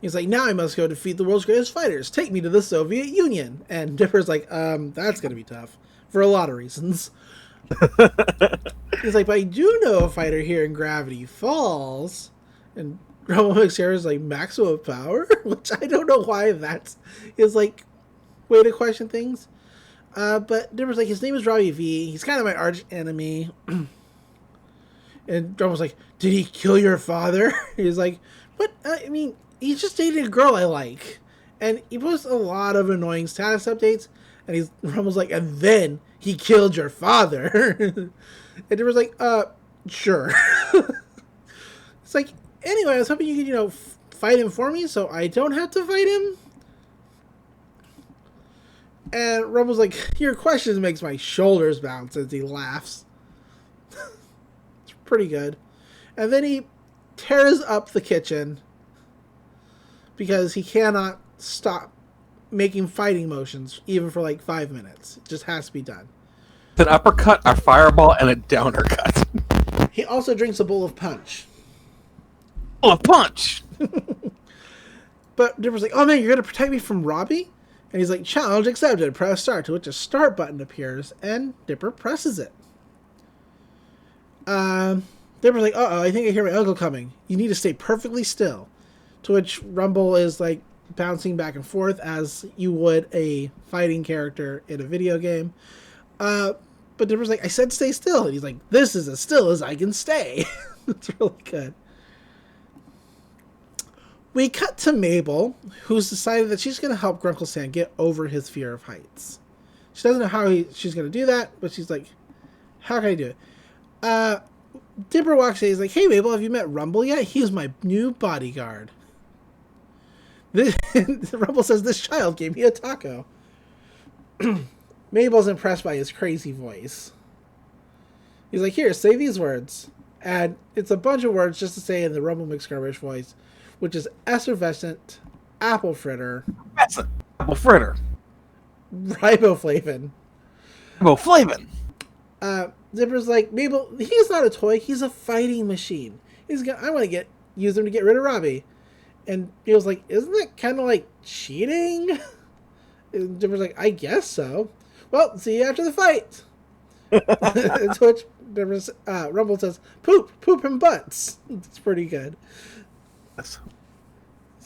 He's like, now I must go defeat the world's greatest fighters. Take me to the Soviet Union. And Dipper's like, that's going to be tough. For a lot of reasons. He's like, but I do know a fighter here in Gravity Falls. And Rumble McSharer is like, maximum power? Which I don't know why that's his, like, way to question things. But Dipper's like, his name is Robbie V. He's kind of my arch enemy. And Rumble's like, did he kill your father? He's like, what? I mean, he's just dating a girl I like. And he posts a lot of annoying status updates. And Rumble's like, and then he killed your father. And Dipper's like, sure. It's like, anyway, I was hoping you could, fight him for me so I don't have to fight him. And Rumble's like, your questions makes my shoulders bounce as he laughs. It's pretty good. And then he tears up the kitchen because he cannot stop making fighting motions even for like 5 minutes. It just has to be done. It's an uppercut, a fireball, and a downer cut. He also drinks a bowl of punch. Oh, a punch! But Dipper's like, oh man, you're going to protect me from Robbie? And he's like, challenge accepted. Press start, to which a start button appears, and Dipper presses it. Dipper's like, uh-oh, I think I hear my uncle coming. You need to stay perfectly still. To which Rumble is like bouncing back and forth as you would a fighting character in a video game. But Dipper's like, I said stay still. And he's like, this is as still as I can stay. It's really good. We cut to Mabel, who's decided that she's going to help Grunkle Stan get over his fear of heights. She doesn't know how she's going to do that, but she's like, how can I do it? Dipper walks in, he's like, hey Mabel, have you met Rumble yet? He's my new bodyguard. Rumble says, this child gave me a taco. Mabel's impressed by his crazy voice. He's like, here, say these words. And it's a bunch of words just to say in the Rumble McSkirmish voice, which is effervescent, apple fritter, apple fritter, riboflavin. Riboflavin. Zipper's like, Mabel, he's not a toy, he's a fighting machine. I want to use him to get rid of Robbie. And Mabel's like, isn't that kind of like cheating? And Zipper's like, I guess so. Well, see you after the fight. To which Rumble says, poop and butts. It's pretty good. It's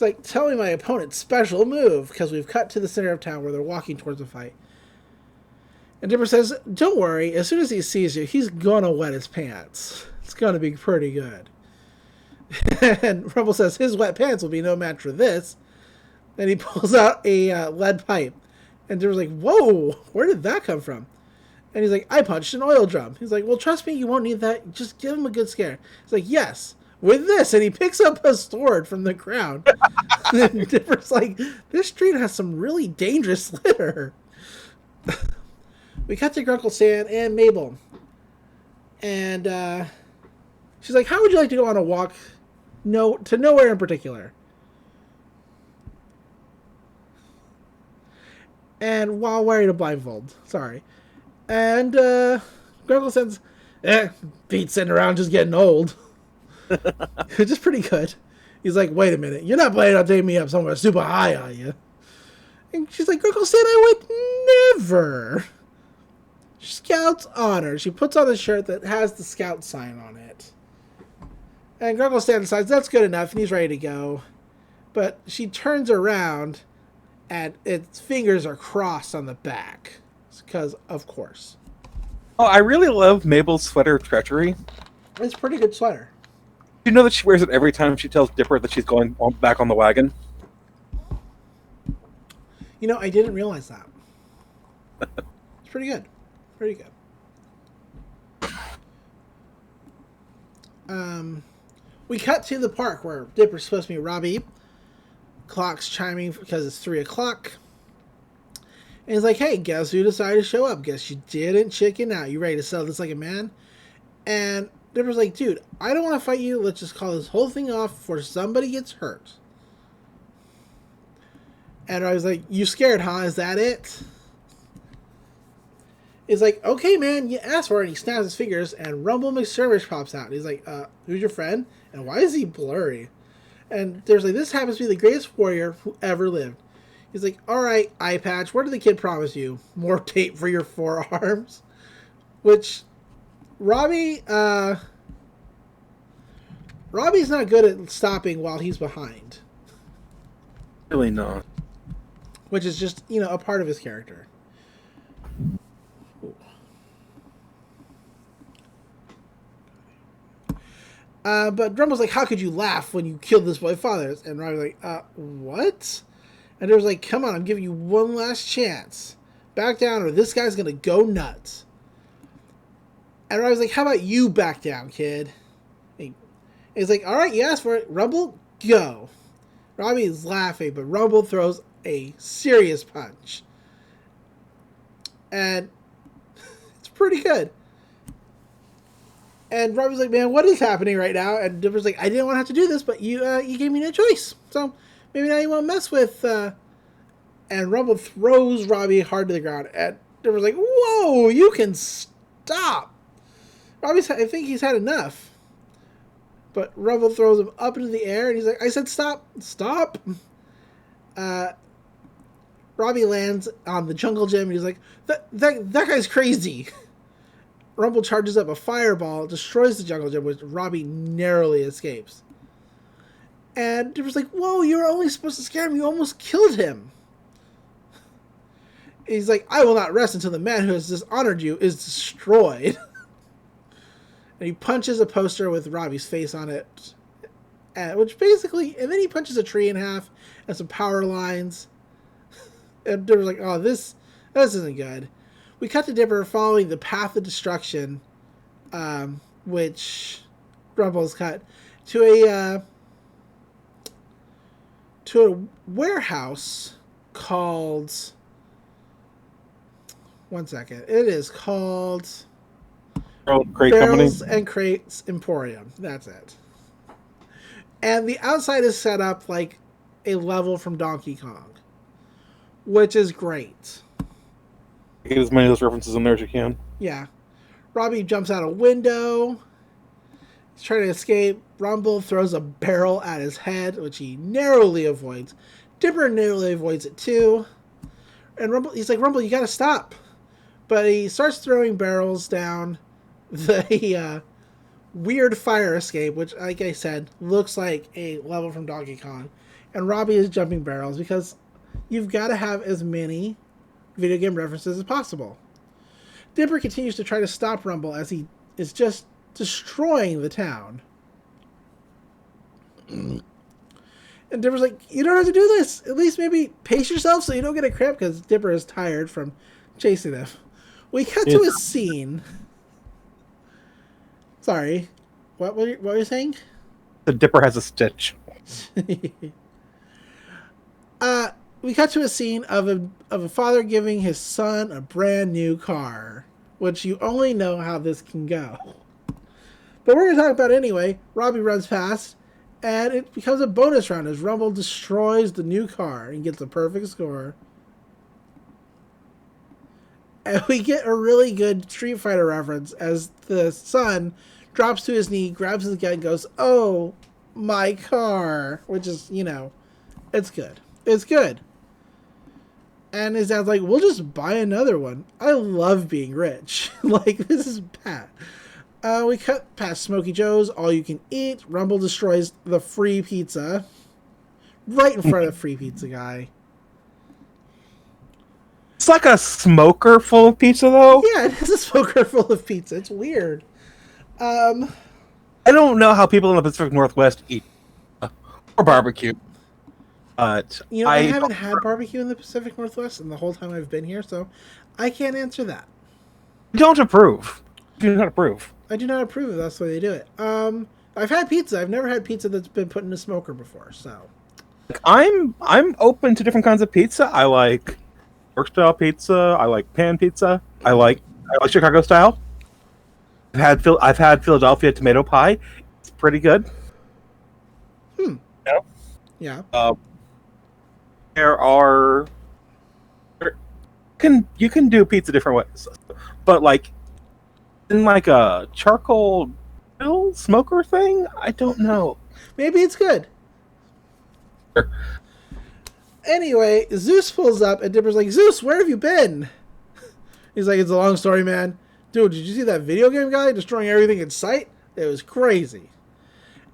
like, tell me my opponent's special move, because we've cut to the center of town where they're walking towards the fight. And Dipper says, don't worry, as soon as he sees you, he's gonna wet his pants. It's gonna be pretty good. And Rumble says, his wet pants will be no match for this. And he pulls out a lead pipe. And Dipper's like, whoa, where did that come from? And he's like, I punched an oil drum. He's like, well, trust me, you won't need that. Just give him a good scare. He's like, yes. With this, and he picks up a sword from the ground. And Dipper's like, this street has some really dangerous litter. We cut to Grunkle Stan and Mabel. And she's like, how would you like to go on a walk to nowhere in particular? And while wearing a blindfold. Sorry. And Grunkle Stan's, Pete's sitting around just getting old. Which is pretty good. He's like, wait a minute, you're not planning on taking me up somewhere super high, are you? And she's like, Grunkle Stan, I would never. Scout's honor. She puts on a shirt that has the Scout sign on it. And Grunkle Stan decides that's good enough, and he's ready to go. But she turns around, and its fingers are crossed on the back. Because, of course. Oh, I really love Mabel's sweater treachery. It's a pretty good sweater. You know that she wears it every time she tells Dipper that she's going back on the wagon? I didn't realize that. It's pretty good. Pretty good. We cut to the park where Dipper's supposed to meet Robbie. Clock's chiming because it's 3 o'clock. And he's like, hey, guess who decided to show up? Guess you didn't chicken out. You ready to settle this like a man? And Dipper's like, dude, I don't want to fight you. Let's just call this whole thing off before somebody gets hurt. And I was like, you scared, huh? Is that it? He's like, okay, man, you asked for it. And he snaps his fingers, and Rumble McServish pops out. And he's like, who's your friend? And why is he blurry? And there's like, this happens to be the greatest warrior who ever lived. He's like, all right, eye patch, what did the kid promise you? More tape for your forearms? Which, Robbie's not good at stopping while he's behind. Really not. Which is just, you know, a part of his character. But Rumble's like, how could you laugh when you killed this boy's father? And Robbie's like, what? And there was like, come on, I'm giving you one last chance. Back down or this guy's going to go nuts. And Robbie's like, how about you back down, kid? And he's like, all right, you asked for it. Rumble, go. Robbie's laughing, but Rumble throws a serious punch. And it's pretty good. And Robbie's like, man, what is happening right now? And Dipper's like, I didn't want to have to do this, but you gave me no choice. So maybe now you won't mess with... And Rumble throws Robbie hard to the ground. And Dipper's like, whoa, you can stop. Robbie's, I think he's had enough. But Rumble throws him up into the air, and he's like, I said stop. Stop. Robbie lands on the jungle gym, and he's like, that guy's crazy. Rumble charges up a fireball, destroys the jungle gym, which Robbie narrowly escapes. And Dipper's like, whoa, you were only supposed to scare him. You almost killed him. He's like, I will not rest until the man who has dishonored you is destroyed. And he punches a poster with Robbie's face on it. Which basically, and then he punches a tree in half and some power lines. And Dipper's like, oh, this isn't good. We cut to Dipper following the path of destruction, which Rumble's cut, to a warehouse called... One second. It is called... Crate Barrels Company. and Crates Emporium. That's it. And the outside is set up like a level from Donkey Kong, which is great. Get as many of those references in there as you can. Yeah. Robbie jumps out a window. He's trying to escape. Rumble throws a barrel at his head, which he narrowly avoids. Dipper narrowly avoids it too. And Rumble, he's like, Rumble, you gotta stop. But he starts throwing barrels down the weird fire escape, which, like I said, looks like a level from Donkey Kong. And Robbie is jumping barrels because you've got to have as many video game references as possible. Dipper continues to try to stop Rumble as he is just destroying the town. And Dipper's like, you don't have to do this. At least maybe pace yourself so you don't get a cramp, because Dipper is tired from chasing them. We cut to a scene. Sorry. What were you saying? The Dipper has a stitch. We cut to a scene of a father giving his son a brand new car, which you only know how this can go. But we're going to talk about it anyway. Robbie runs past, and it becomes a bonus round as Rumble destroys the new car and gets a perfect score. And we get a really good Street Fighter reference as the son drops to his knee, grabs his gun, and goes, oh, my car. Which is, you know, it's good. It's good. And his dad's like, we'll just buy another one. I love being rich. Like, this is bad. We cut past Smokey Joe's All You Can Eat. Rumble destroys the free pizza. Right in front of the free pizza guy. It's like a smoker full of pizza, though. Yeah, it is a smoker full of pizza. It's weird. I don't know how people in the Pacific Northwest eat or barbecue. But You know, I haven't had barbecue in the Pacific Northwest in the whole time I've been here, so I can't answer that. Don't approve. Do not approve. I do not approve if that's the way they do it. I've had pizza. I've never had pizza that's been put in a smoker before, so I'm open to different kinds of pizza. I like York style pizza. I like pan pizza. I like Chicago style. I've had Philadelphia tomato pie. It's pretty good. Hmm. You Yeah. know? There are you can do pizza different ways, but like in like a charcoal grill smoker thing, I don't know. Maybe it's good. Sure. Anyway, Zeus pulls up and Dipper's like, Zeus, where have you been? He's like, it's a long story, man. Dude, did you see that video game guy destroying everything in sight? It was crazy.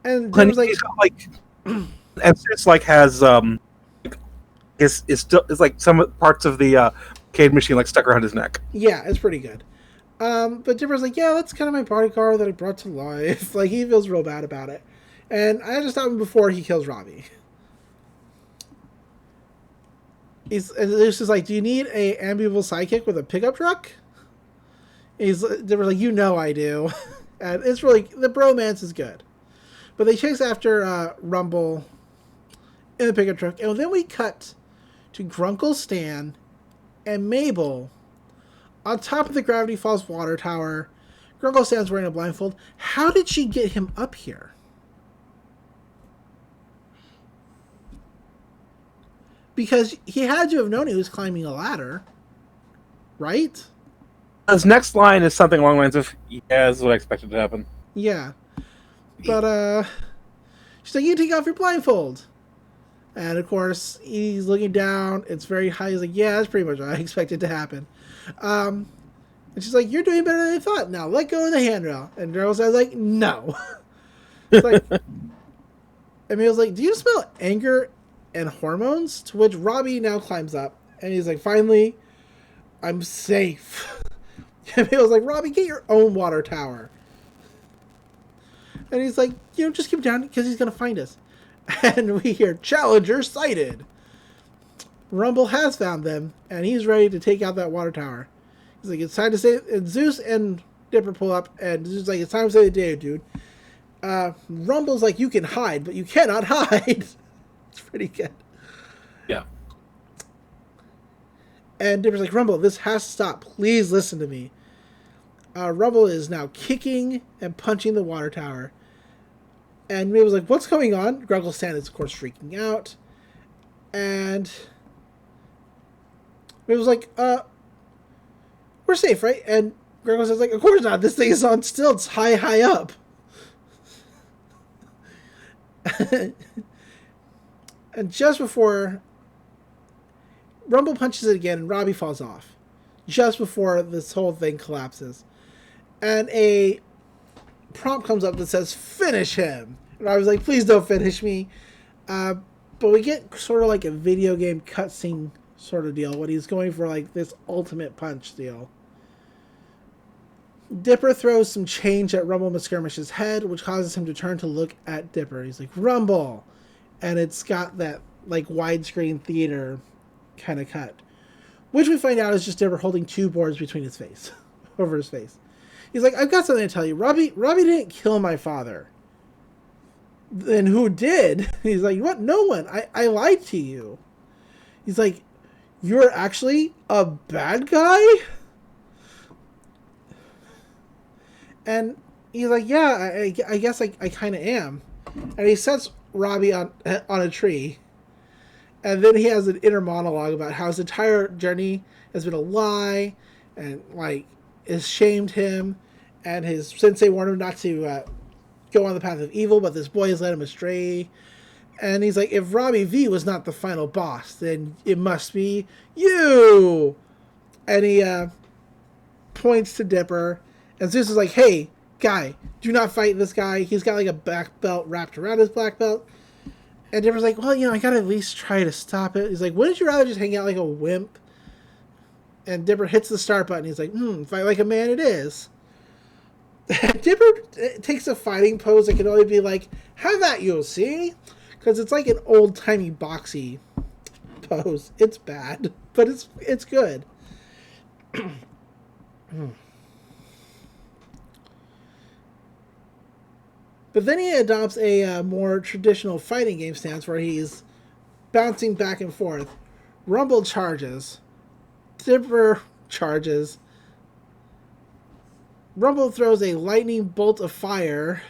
And Dipper's like, and it's like has is still is like some parts of the arcade machine like stuck around his neck. yeah, it's pretty good. But Dipper's like, yeah, that's kind of my bodyguard that I brought to life. Like, he feels real bad about it. And I had to stop him before he kills Robbie. And Zeus is like, do you need a amiable sidekick with a pickup truck? Dipper's like, you know I do. And it's really, the bromance is good. But they chase after Rumble in the pickup truck. And then we cut to Grunkle Stan and Mabel on top of the Gravity Falls water tower. Grunkle Stan's wearing a blindfold. How did she get him up here? Because he had to have known he was climbing a ladder, right? His next line is something along the lines of, "Yeah, this is what I expected to happen." Yeah. But, she's like, you take off your blindfold. And, of course, he's looking down. It's very high. He's like, yeah, that's pretty much what I expected to happen. And she's like, you're doing better than I thought. Now, let go of the handrail. And Daryl says, like, no. It's like, and Mabel's like, do you smell anger and hormones? To which Robbie now climbs up. And he's like, finally, I'm safe. And Mabel's like, Robbie, get your own water tower. And he's like, just keep down because he's going to find us. And we hear, Challenger sighted. Rumble has found them, and he's ready to take out that water tower. He's like, it's time to save... And Zeus and Dipper pull up, and Zeus is like, it's time to save the day, dude. Rumble's like, you can hide, but you cannot hide. It's pretty good. Yeah. And Dipper's like, Rumble, this has to stop. Please listen to me. Rumble is now kicking and punching the water tower. And Mabel's like, what's going on? Grunkle Stan is, of course, freaking out. And Mabel's like, we're safe, right? And Grunkle Stan's like, of course not. This thing is on stilts high, high up. And just before Rumble punches it again and Robbie falls off. Just before this whole thing collapses. And a prompt comes up that says, finish him. And I was like, please don't finish me. But we get sort of like a video game cutscene sort of deal when he's going for like this ultimate punch deal. Dipper throws some change at Rumble McSkirmish's head, which causes him to turn to look at Dipper. He's like, Rumble! And it's got that like widescreen theater kind of cut. Which we find out is just Dipper holding two boards between his face. Over his face. He's like, I've got something to tell you. Robbie didn't kill my father. Then who did? He's like, what? No one. I lied to you. He's like, you're actually a bad guy? And he's like, yeah, I guess I kind of am. And he sets Robbie on a tree. And then he has an inner monologue about how his entire journey has been a lie. And, like, has shamed him. And his sensei warned him not to go on the path of evil, but this boy has led him astray. And he's like, if Robbie V was not the final boss, then it must be you. And he points to Dipper. And Zeus is like, hey, guy, do not fight this guy. He's got like a black belt wrapped around his black belt. And Dipper's like, well, I gotta at least try to stop it. He's like, wouldn't you rather just hang out like a wimp? And Dipper hits the start button. He's like, fight like a man it is. Dipper takes a fighting pose that can only be like, have that, you'll see? Because it's like an old-timey boxy pose. It's bad, but it's good. But then he adopts a more traditional fighting game stance where he's bouncing back and forth. Rumble charges. Dipper charges. Rumble throws a lightning bolt of fire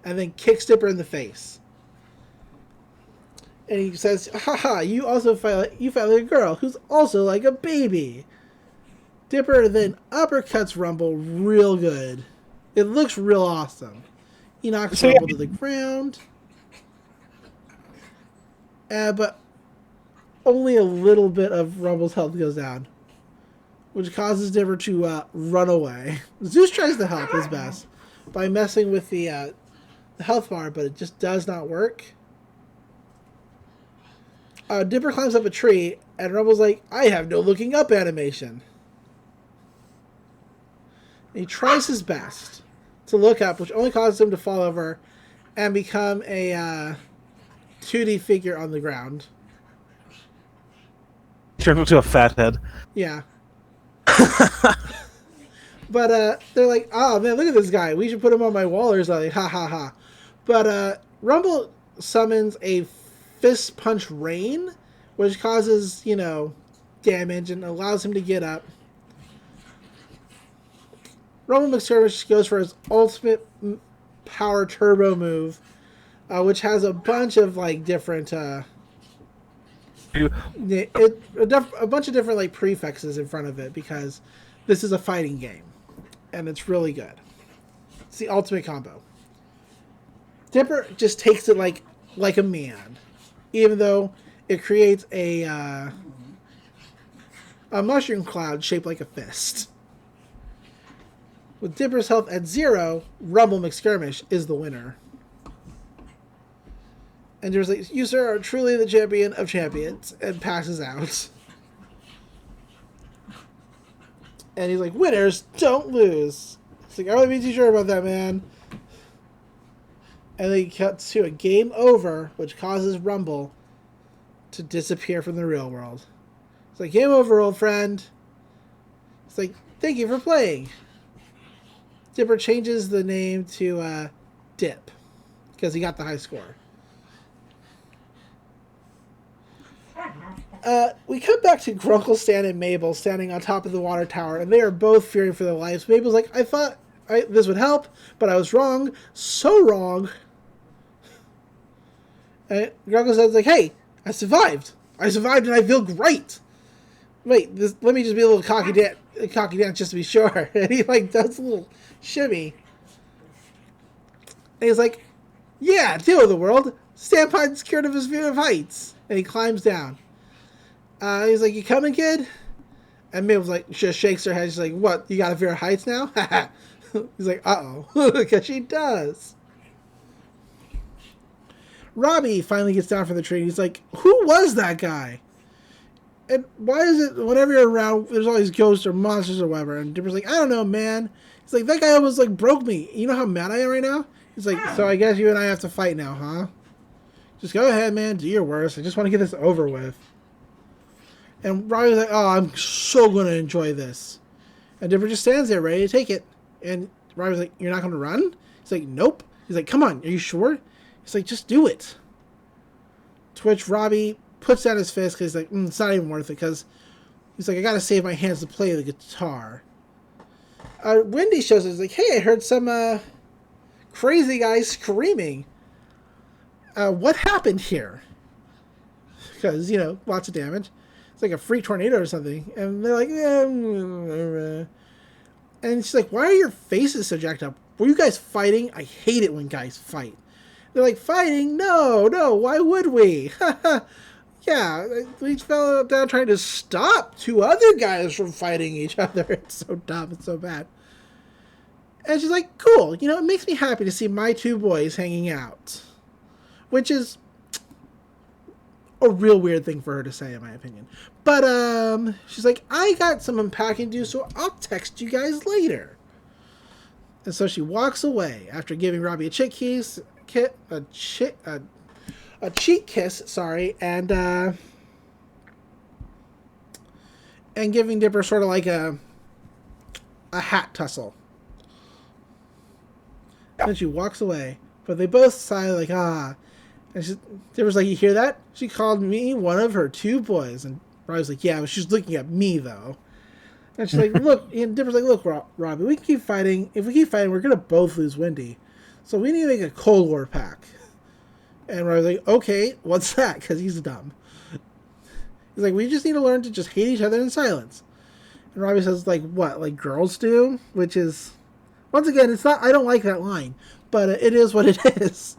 and then kicks Dipper in the face. And he says, haha, you also fight like a girl who's also like a baby. Dipper then uppercuts Rumble real good. It looks real awesome. He knocks Rumble to the ground. But only a little bit of Rumble's health goes down, which causes Dipper to run away. Zeus tries to help his best by messing with the health bar, but it just does not work. Dipper climbs up a tree, and Rumble's like, I have no looking up animation. And he tries his best to look up, which only causes him to fall over and become a 2D figure on the ground. Turns into a fat head. Yeah. But they're like, oh man, look at this guy. We should put him on my wall or something. Ha ha ha. But Rumble summons a fist punch rain, which causes, damage and allows him to get up. Rumble McSkirmish goes for his ultimate power turbo move, which has a bunch of different a bunch of different prefixes in front of it, because this is a fighting game and it's really good. It's the ultimate combo. Dipper just takes it like a man, even though it creates a mushroom cloud shaped like a fist. With Dipper's health at 0, Rumble McSkirmish is the winner. And Dipper's like, you, sir, are truly the champion of champions, and passes out. And he's like, winners don't lose. It's like, I don't be too sure about that, man. And then he cuts to a game over, which causes Rumble to disappear from the real world. It's like, game over, old friend. It's like, thank you for playing. Dipper changes the name to Dip, because he got the high score. We come back to Grunkle Stan and Mabel standing on top of the water tower, and they are both fearing for their lives. Mabel's like, I thought this would help, but I was wrong. So wrong. And Grunkle Stan's like, hey, I survived. I survived and I feel great. Wait, let me just be a little cocky dance just to be sure. And he does a little shimmy. And he's like, yeah, deal with the world. Stampine's scared of his fear of heights. And he climbs down. He's like, you coming, kid? And Mabel's like, just shakes her head. She's like, what, you got a fear of heights now? He's like, uh-oh. Because she does. Robbie finally gets down from the tree. He's like, who was that guy? And why is it whenever you're around, there's all these ghosts or monsters or whatever? And Dipper's like, I don't know, man. He's like, that guy almost broke me. You know how mad I am right now? He's like, so I guess you and I have to fight now, huh? Just go ahead, man. Do your worst. I just want to get this over with. And Robbie's like, oh, I'm so going to enjoy this. And Dipper just stands there ready to take it. And Robbie's like, you're not going to run? He's like, nope. He's like, come on. Are you sure? He's like, just do it. To which Robbie puts down his fist because he's like, it's not even worth it, because he's like, I got to save my hands to play the guitar. Wendy shows us, like, hey, I heard some crazy guy screaming. What happened here? Because, lots of damage. It's like a freak tornado or something. And they're like, and she's like, why are your faces so jacked up? Were you guys fighting? I hate it when guys fight. They're like, fighting? No, why would we? Yeah, we fell down trying to stop 2 other guys from fighting each other. It's so dumb. It's so bad. And she's like, cool. It makes me happy to see my 2 boys hanging out. Which is a real weird thing for her to say, in my opinion. But, she's like, I got some unpacking to do, so I'll text you guys later. And so she walks away after giving Robbie a cheek kiss, and giving Dipper sort of like a hat tussle. Then she walks away, but they both sigh like, ah. And Dipper's like, you hear that? She called me one of her 2 boys. And Robbie's like, yeah, but she's looking at me, though. And she's like, look, and Dipper's like, look, Robbie, we can keep fighting. If we keep fighting, we're going to both lose Wendy. So we need to make a Cold War pact. And Robbie's like, okay, what's that? Because he's dumb. He's like, we just need to learn to just hate each other in silence. And Robbie says, like, what? Like girls do? Which is, once again, it's not, I don't like that line. But it is what it is.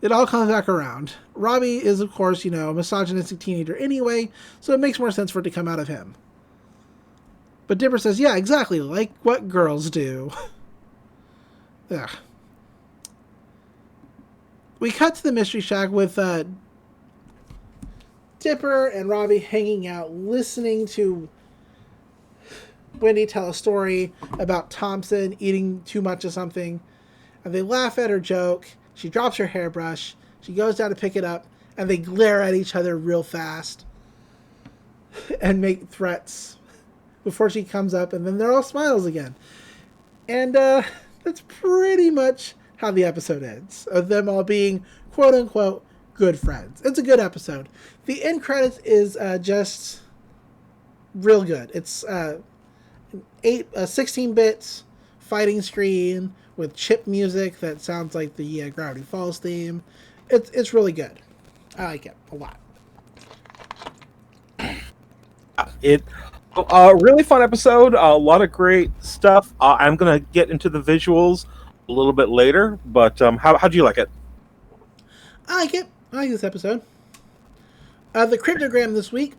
It all comes back around. Robbie is, of course, a misogynistic teenager anyway, so it makes more sense for it to come out of him. But Dipper says, yeah, exactly, like what girls do. Ugh. We cut to the Mystery Shack with Dipper and Robbie hanging out, listening to Wendy tell a story about Thompson eating too much of something. And they laugh at her joke. She drops her hairbrush. She goes down to pick it up. And they glare at each other real fast. And make threats. Before she comes up. And then they're all smiles again. And that's pretty much how the episode ends. Of them all being, quote unquote, good friends. It's a good episode. The end credits is just real good. It's 16 bits fighting screen with chip music that sounds like the Gravity Falls theme. It's really good. I like it a lot. Really fun episode. A lot of great stuff. I'm gonna get into the visuals a little bit later, but how do you like it? I like it. I like this episode. The cryptogram this week.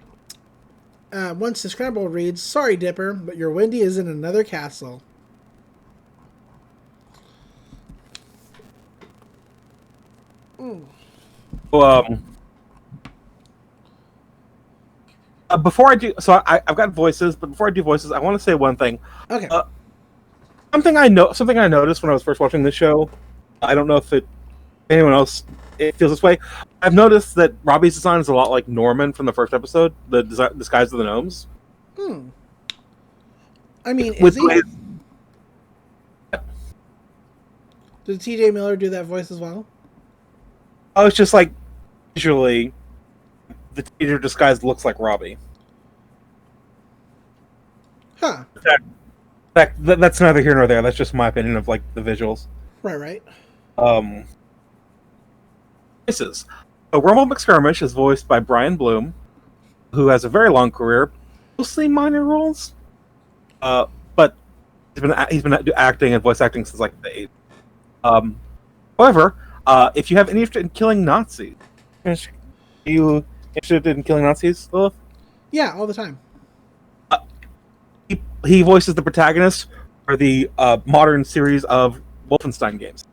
Once the scramble reads, sorry Dipper, but your Wendy is in another castle. Before I do, so I've got voices, but before I do voices, I want to say one thing. Okay. Something I noticed when I was first watching this show. I don't know if anyone else feels this way. I've noticed that Robbie's design is a lot like Norman from the first episode, the Disguise of the Gnomes. I mean, is he? Did T.J. Miller do that voice as well? Oh, it's just like visually, the teenager disguise looks like Robbie. Huh. That's neither here nor there. That's just my opinion of like the visuals. Right. Voices. Rumble McSkirmish is voiced by Brian Bloom, who has a very long career, mostly minor roles. But he's been acting and voice acting since like the 80s. However, if you have any interest in killing Nazis, are you interested in killing Nazis, Lilith? Yeah, all the time. He voices the protagonist for the modern series of Wolfenstein games.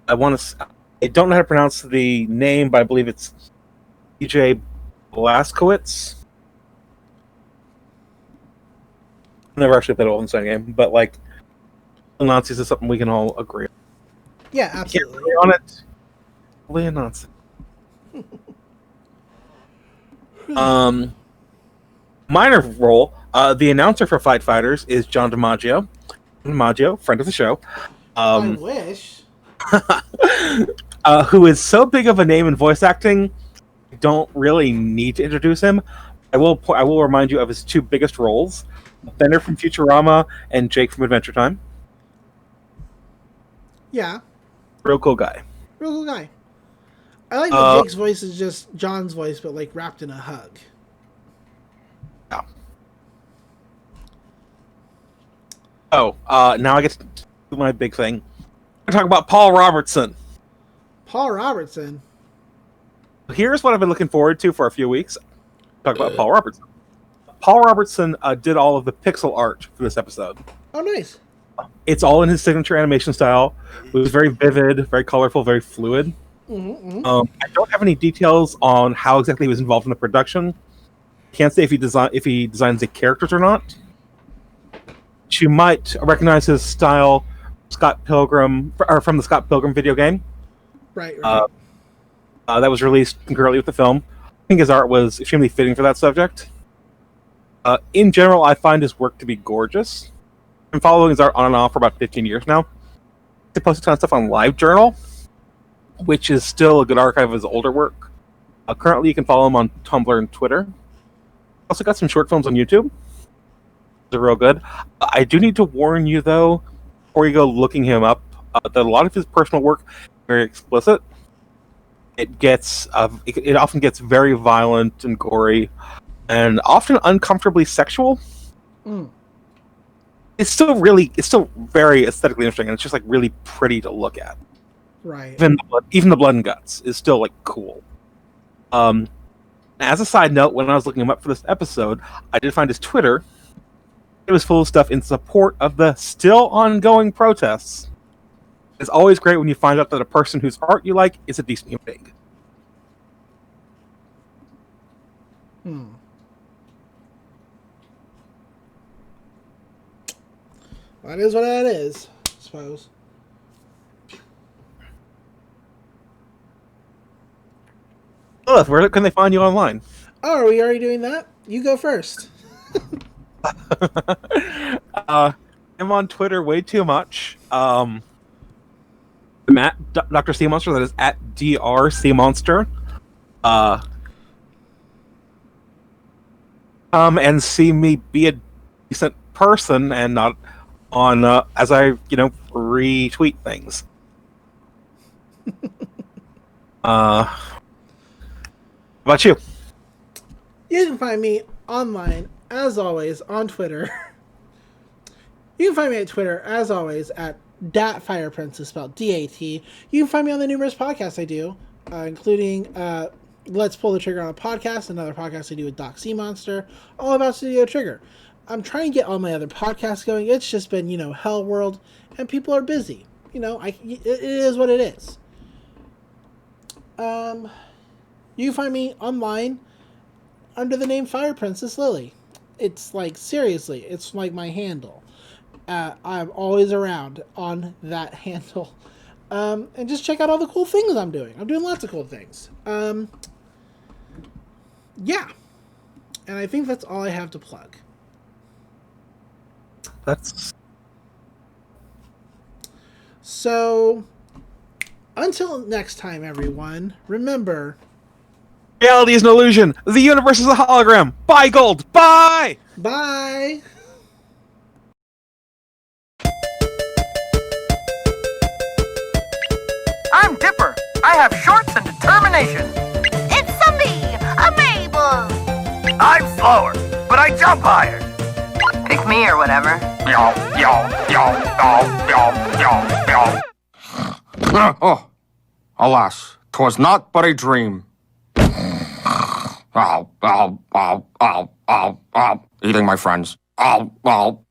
I don't know how to pronounce the name, but I believe it's EJ Blazkowicz. I've never actually played a Wolfenstein game, but like Nazis is something we can all agree on. Yeah, absolutely. On it. Only a Nazi. Minor role. The announcer for Fight Fighters is John DiMaggio. DiMaggio, friend of the show. I wish. Who is so big of a name in voice acting, I don't really need to introduce him. I will remind you of his 2 biggest roles: Bender from Futurama and Jake from Adventure Time. Yeah. Real cool guy. I like that Jake's voice is just John's voice, but like wrapped in a hug. Yeah. Now I get to do my big thing. I'm talking about Paul Robertson. Paul Robertson? Here's what I've been looking forward to for a few weeks. Talk about Paul Robertson. Paul Robertson did all of the pixel art for this episode. Oh, nice. It's all in his signature animation style. It was very vivid, very colorful, very fluid. I don't have any details on how exactly he was involved in the production. Can't say if he designs the characters or not. You might recognize his style from the Scott Pilgrim video game. Right. That was released concurrently with the film. I think his art was extremely fitting for that subject. In general, I find his work to be gorgeous. I'm following his art on and off for about 15 years now. to post a ton of stuff on LiveJournal, which is still a good archive of his older work. Currently, you can follow him on Tumblr and Twitter. Also got some short films on YouTube. They're real good. I do need to warn you, though, before you go looking him up, that a lot of his personal work is very explicit. It often gets very violent and gory, and often uncomfortably sexual. Mm. It's still very aesthetically interesting, and it's just like really pretty to look at. Right. Even the blood and guts is still like cool. As a side note, when I was looking him up for this episode, I did find his Twitter. It was full of stuff in support of the still ongoing protests. It's always great when you find out that a person whose art you like is a decent human being. That is what that is, I suppose. Lilith, where can they find you online? Oh, are we already doing that? You go first. I'm on Twitter way too much. I'm at Dr. Sea Monster. That is at Dr. Sea Monster. Come and see me be a decent person and not on as I retweet things. How about you? You can find me online, as always, on Twitter. You can find me at Twitter, as always, at DatFirePrince, is spelled D-A-T. You can find me on the numerous podcasts I do, including Let's Pull the Trigger on a Podcast, another podcast I do with Doc Sea Monster, all about Studio Trigger. I'm trying to get all my other podcasts going. It's just been, hell world, and people are busy. It is what it is. You can find me online under the name Fire Princess Lily. It's like, seriously, it's like my handle. I'm always around on that handle. And just check out all the cool things I'm doing. I'm doing lots of cool things. Yeah. And I think that's all I have to plug. So, until next time, everyone, remember... Reality is an illusion. The universe is a hologram. Buy gold. Bye! Bye! I'm Dipper. I have shorts and determination. It's a me, a Mabel. I'm slower, but I jump higher. Pick me or whatever. Yo, yo, yo, yo, yo, yo, yo. Oh, alas, 'twas not but a dream. Ow, ow, ow, ow, ow, ow. Eating my friends. Ow, ow.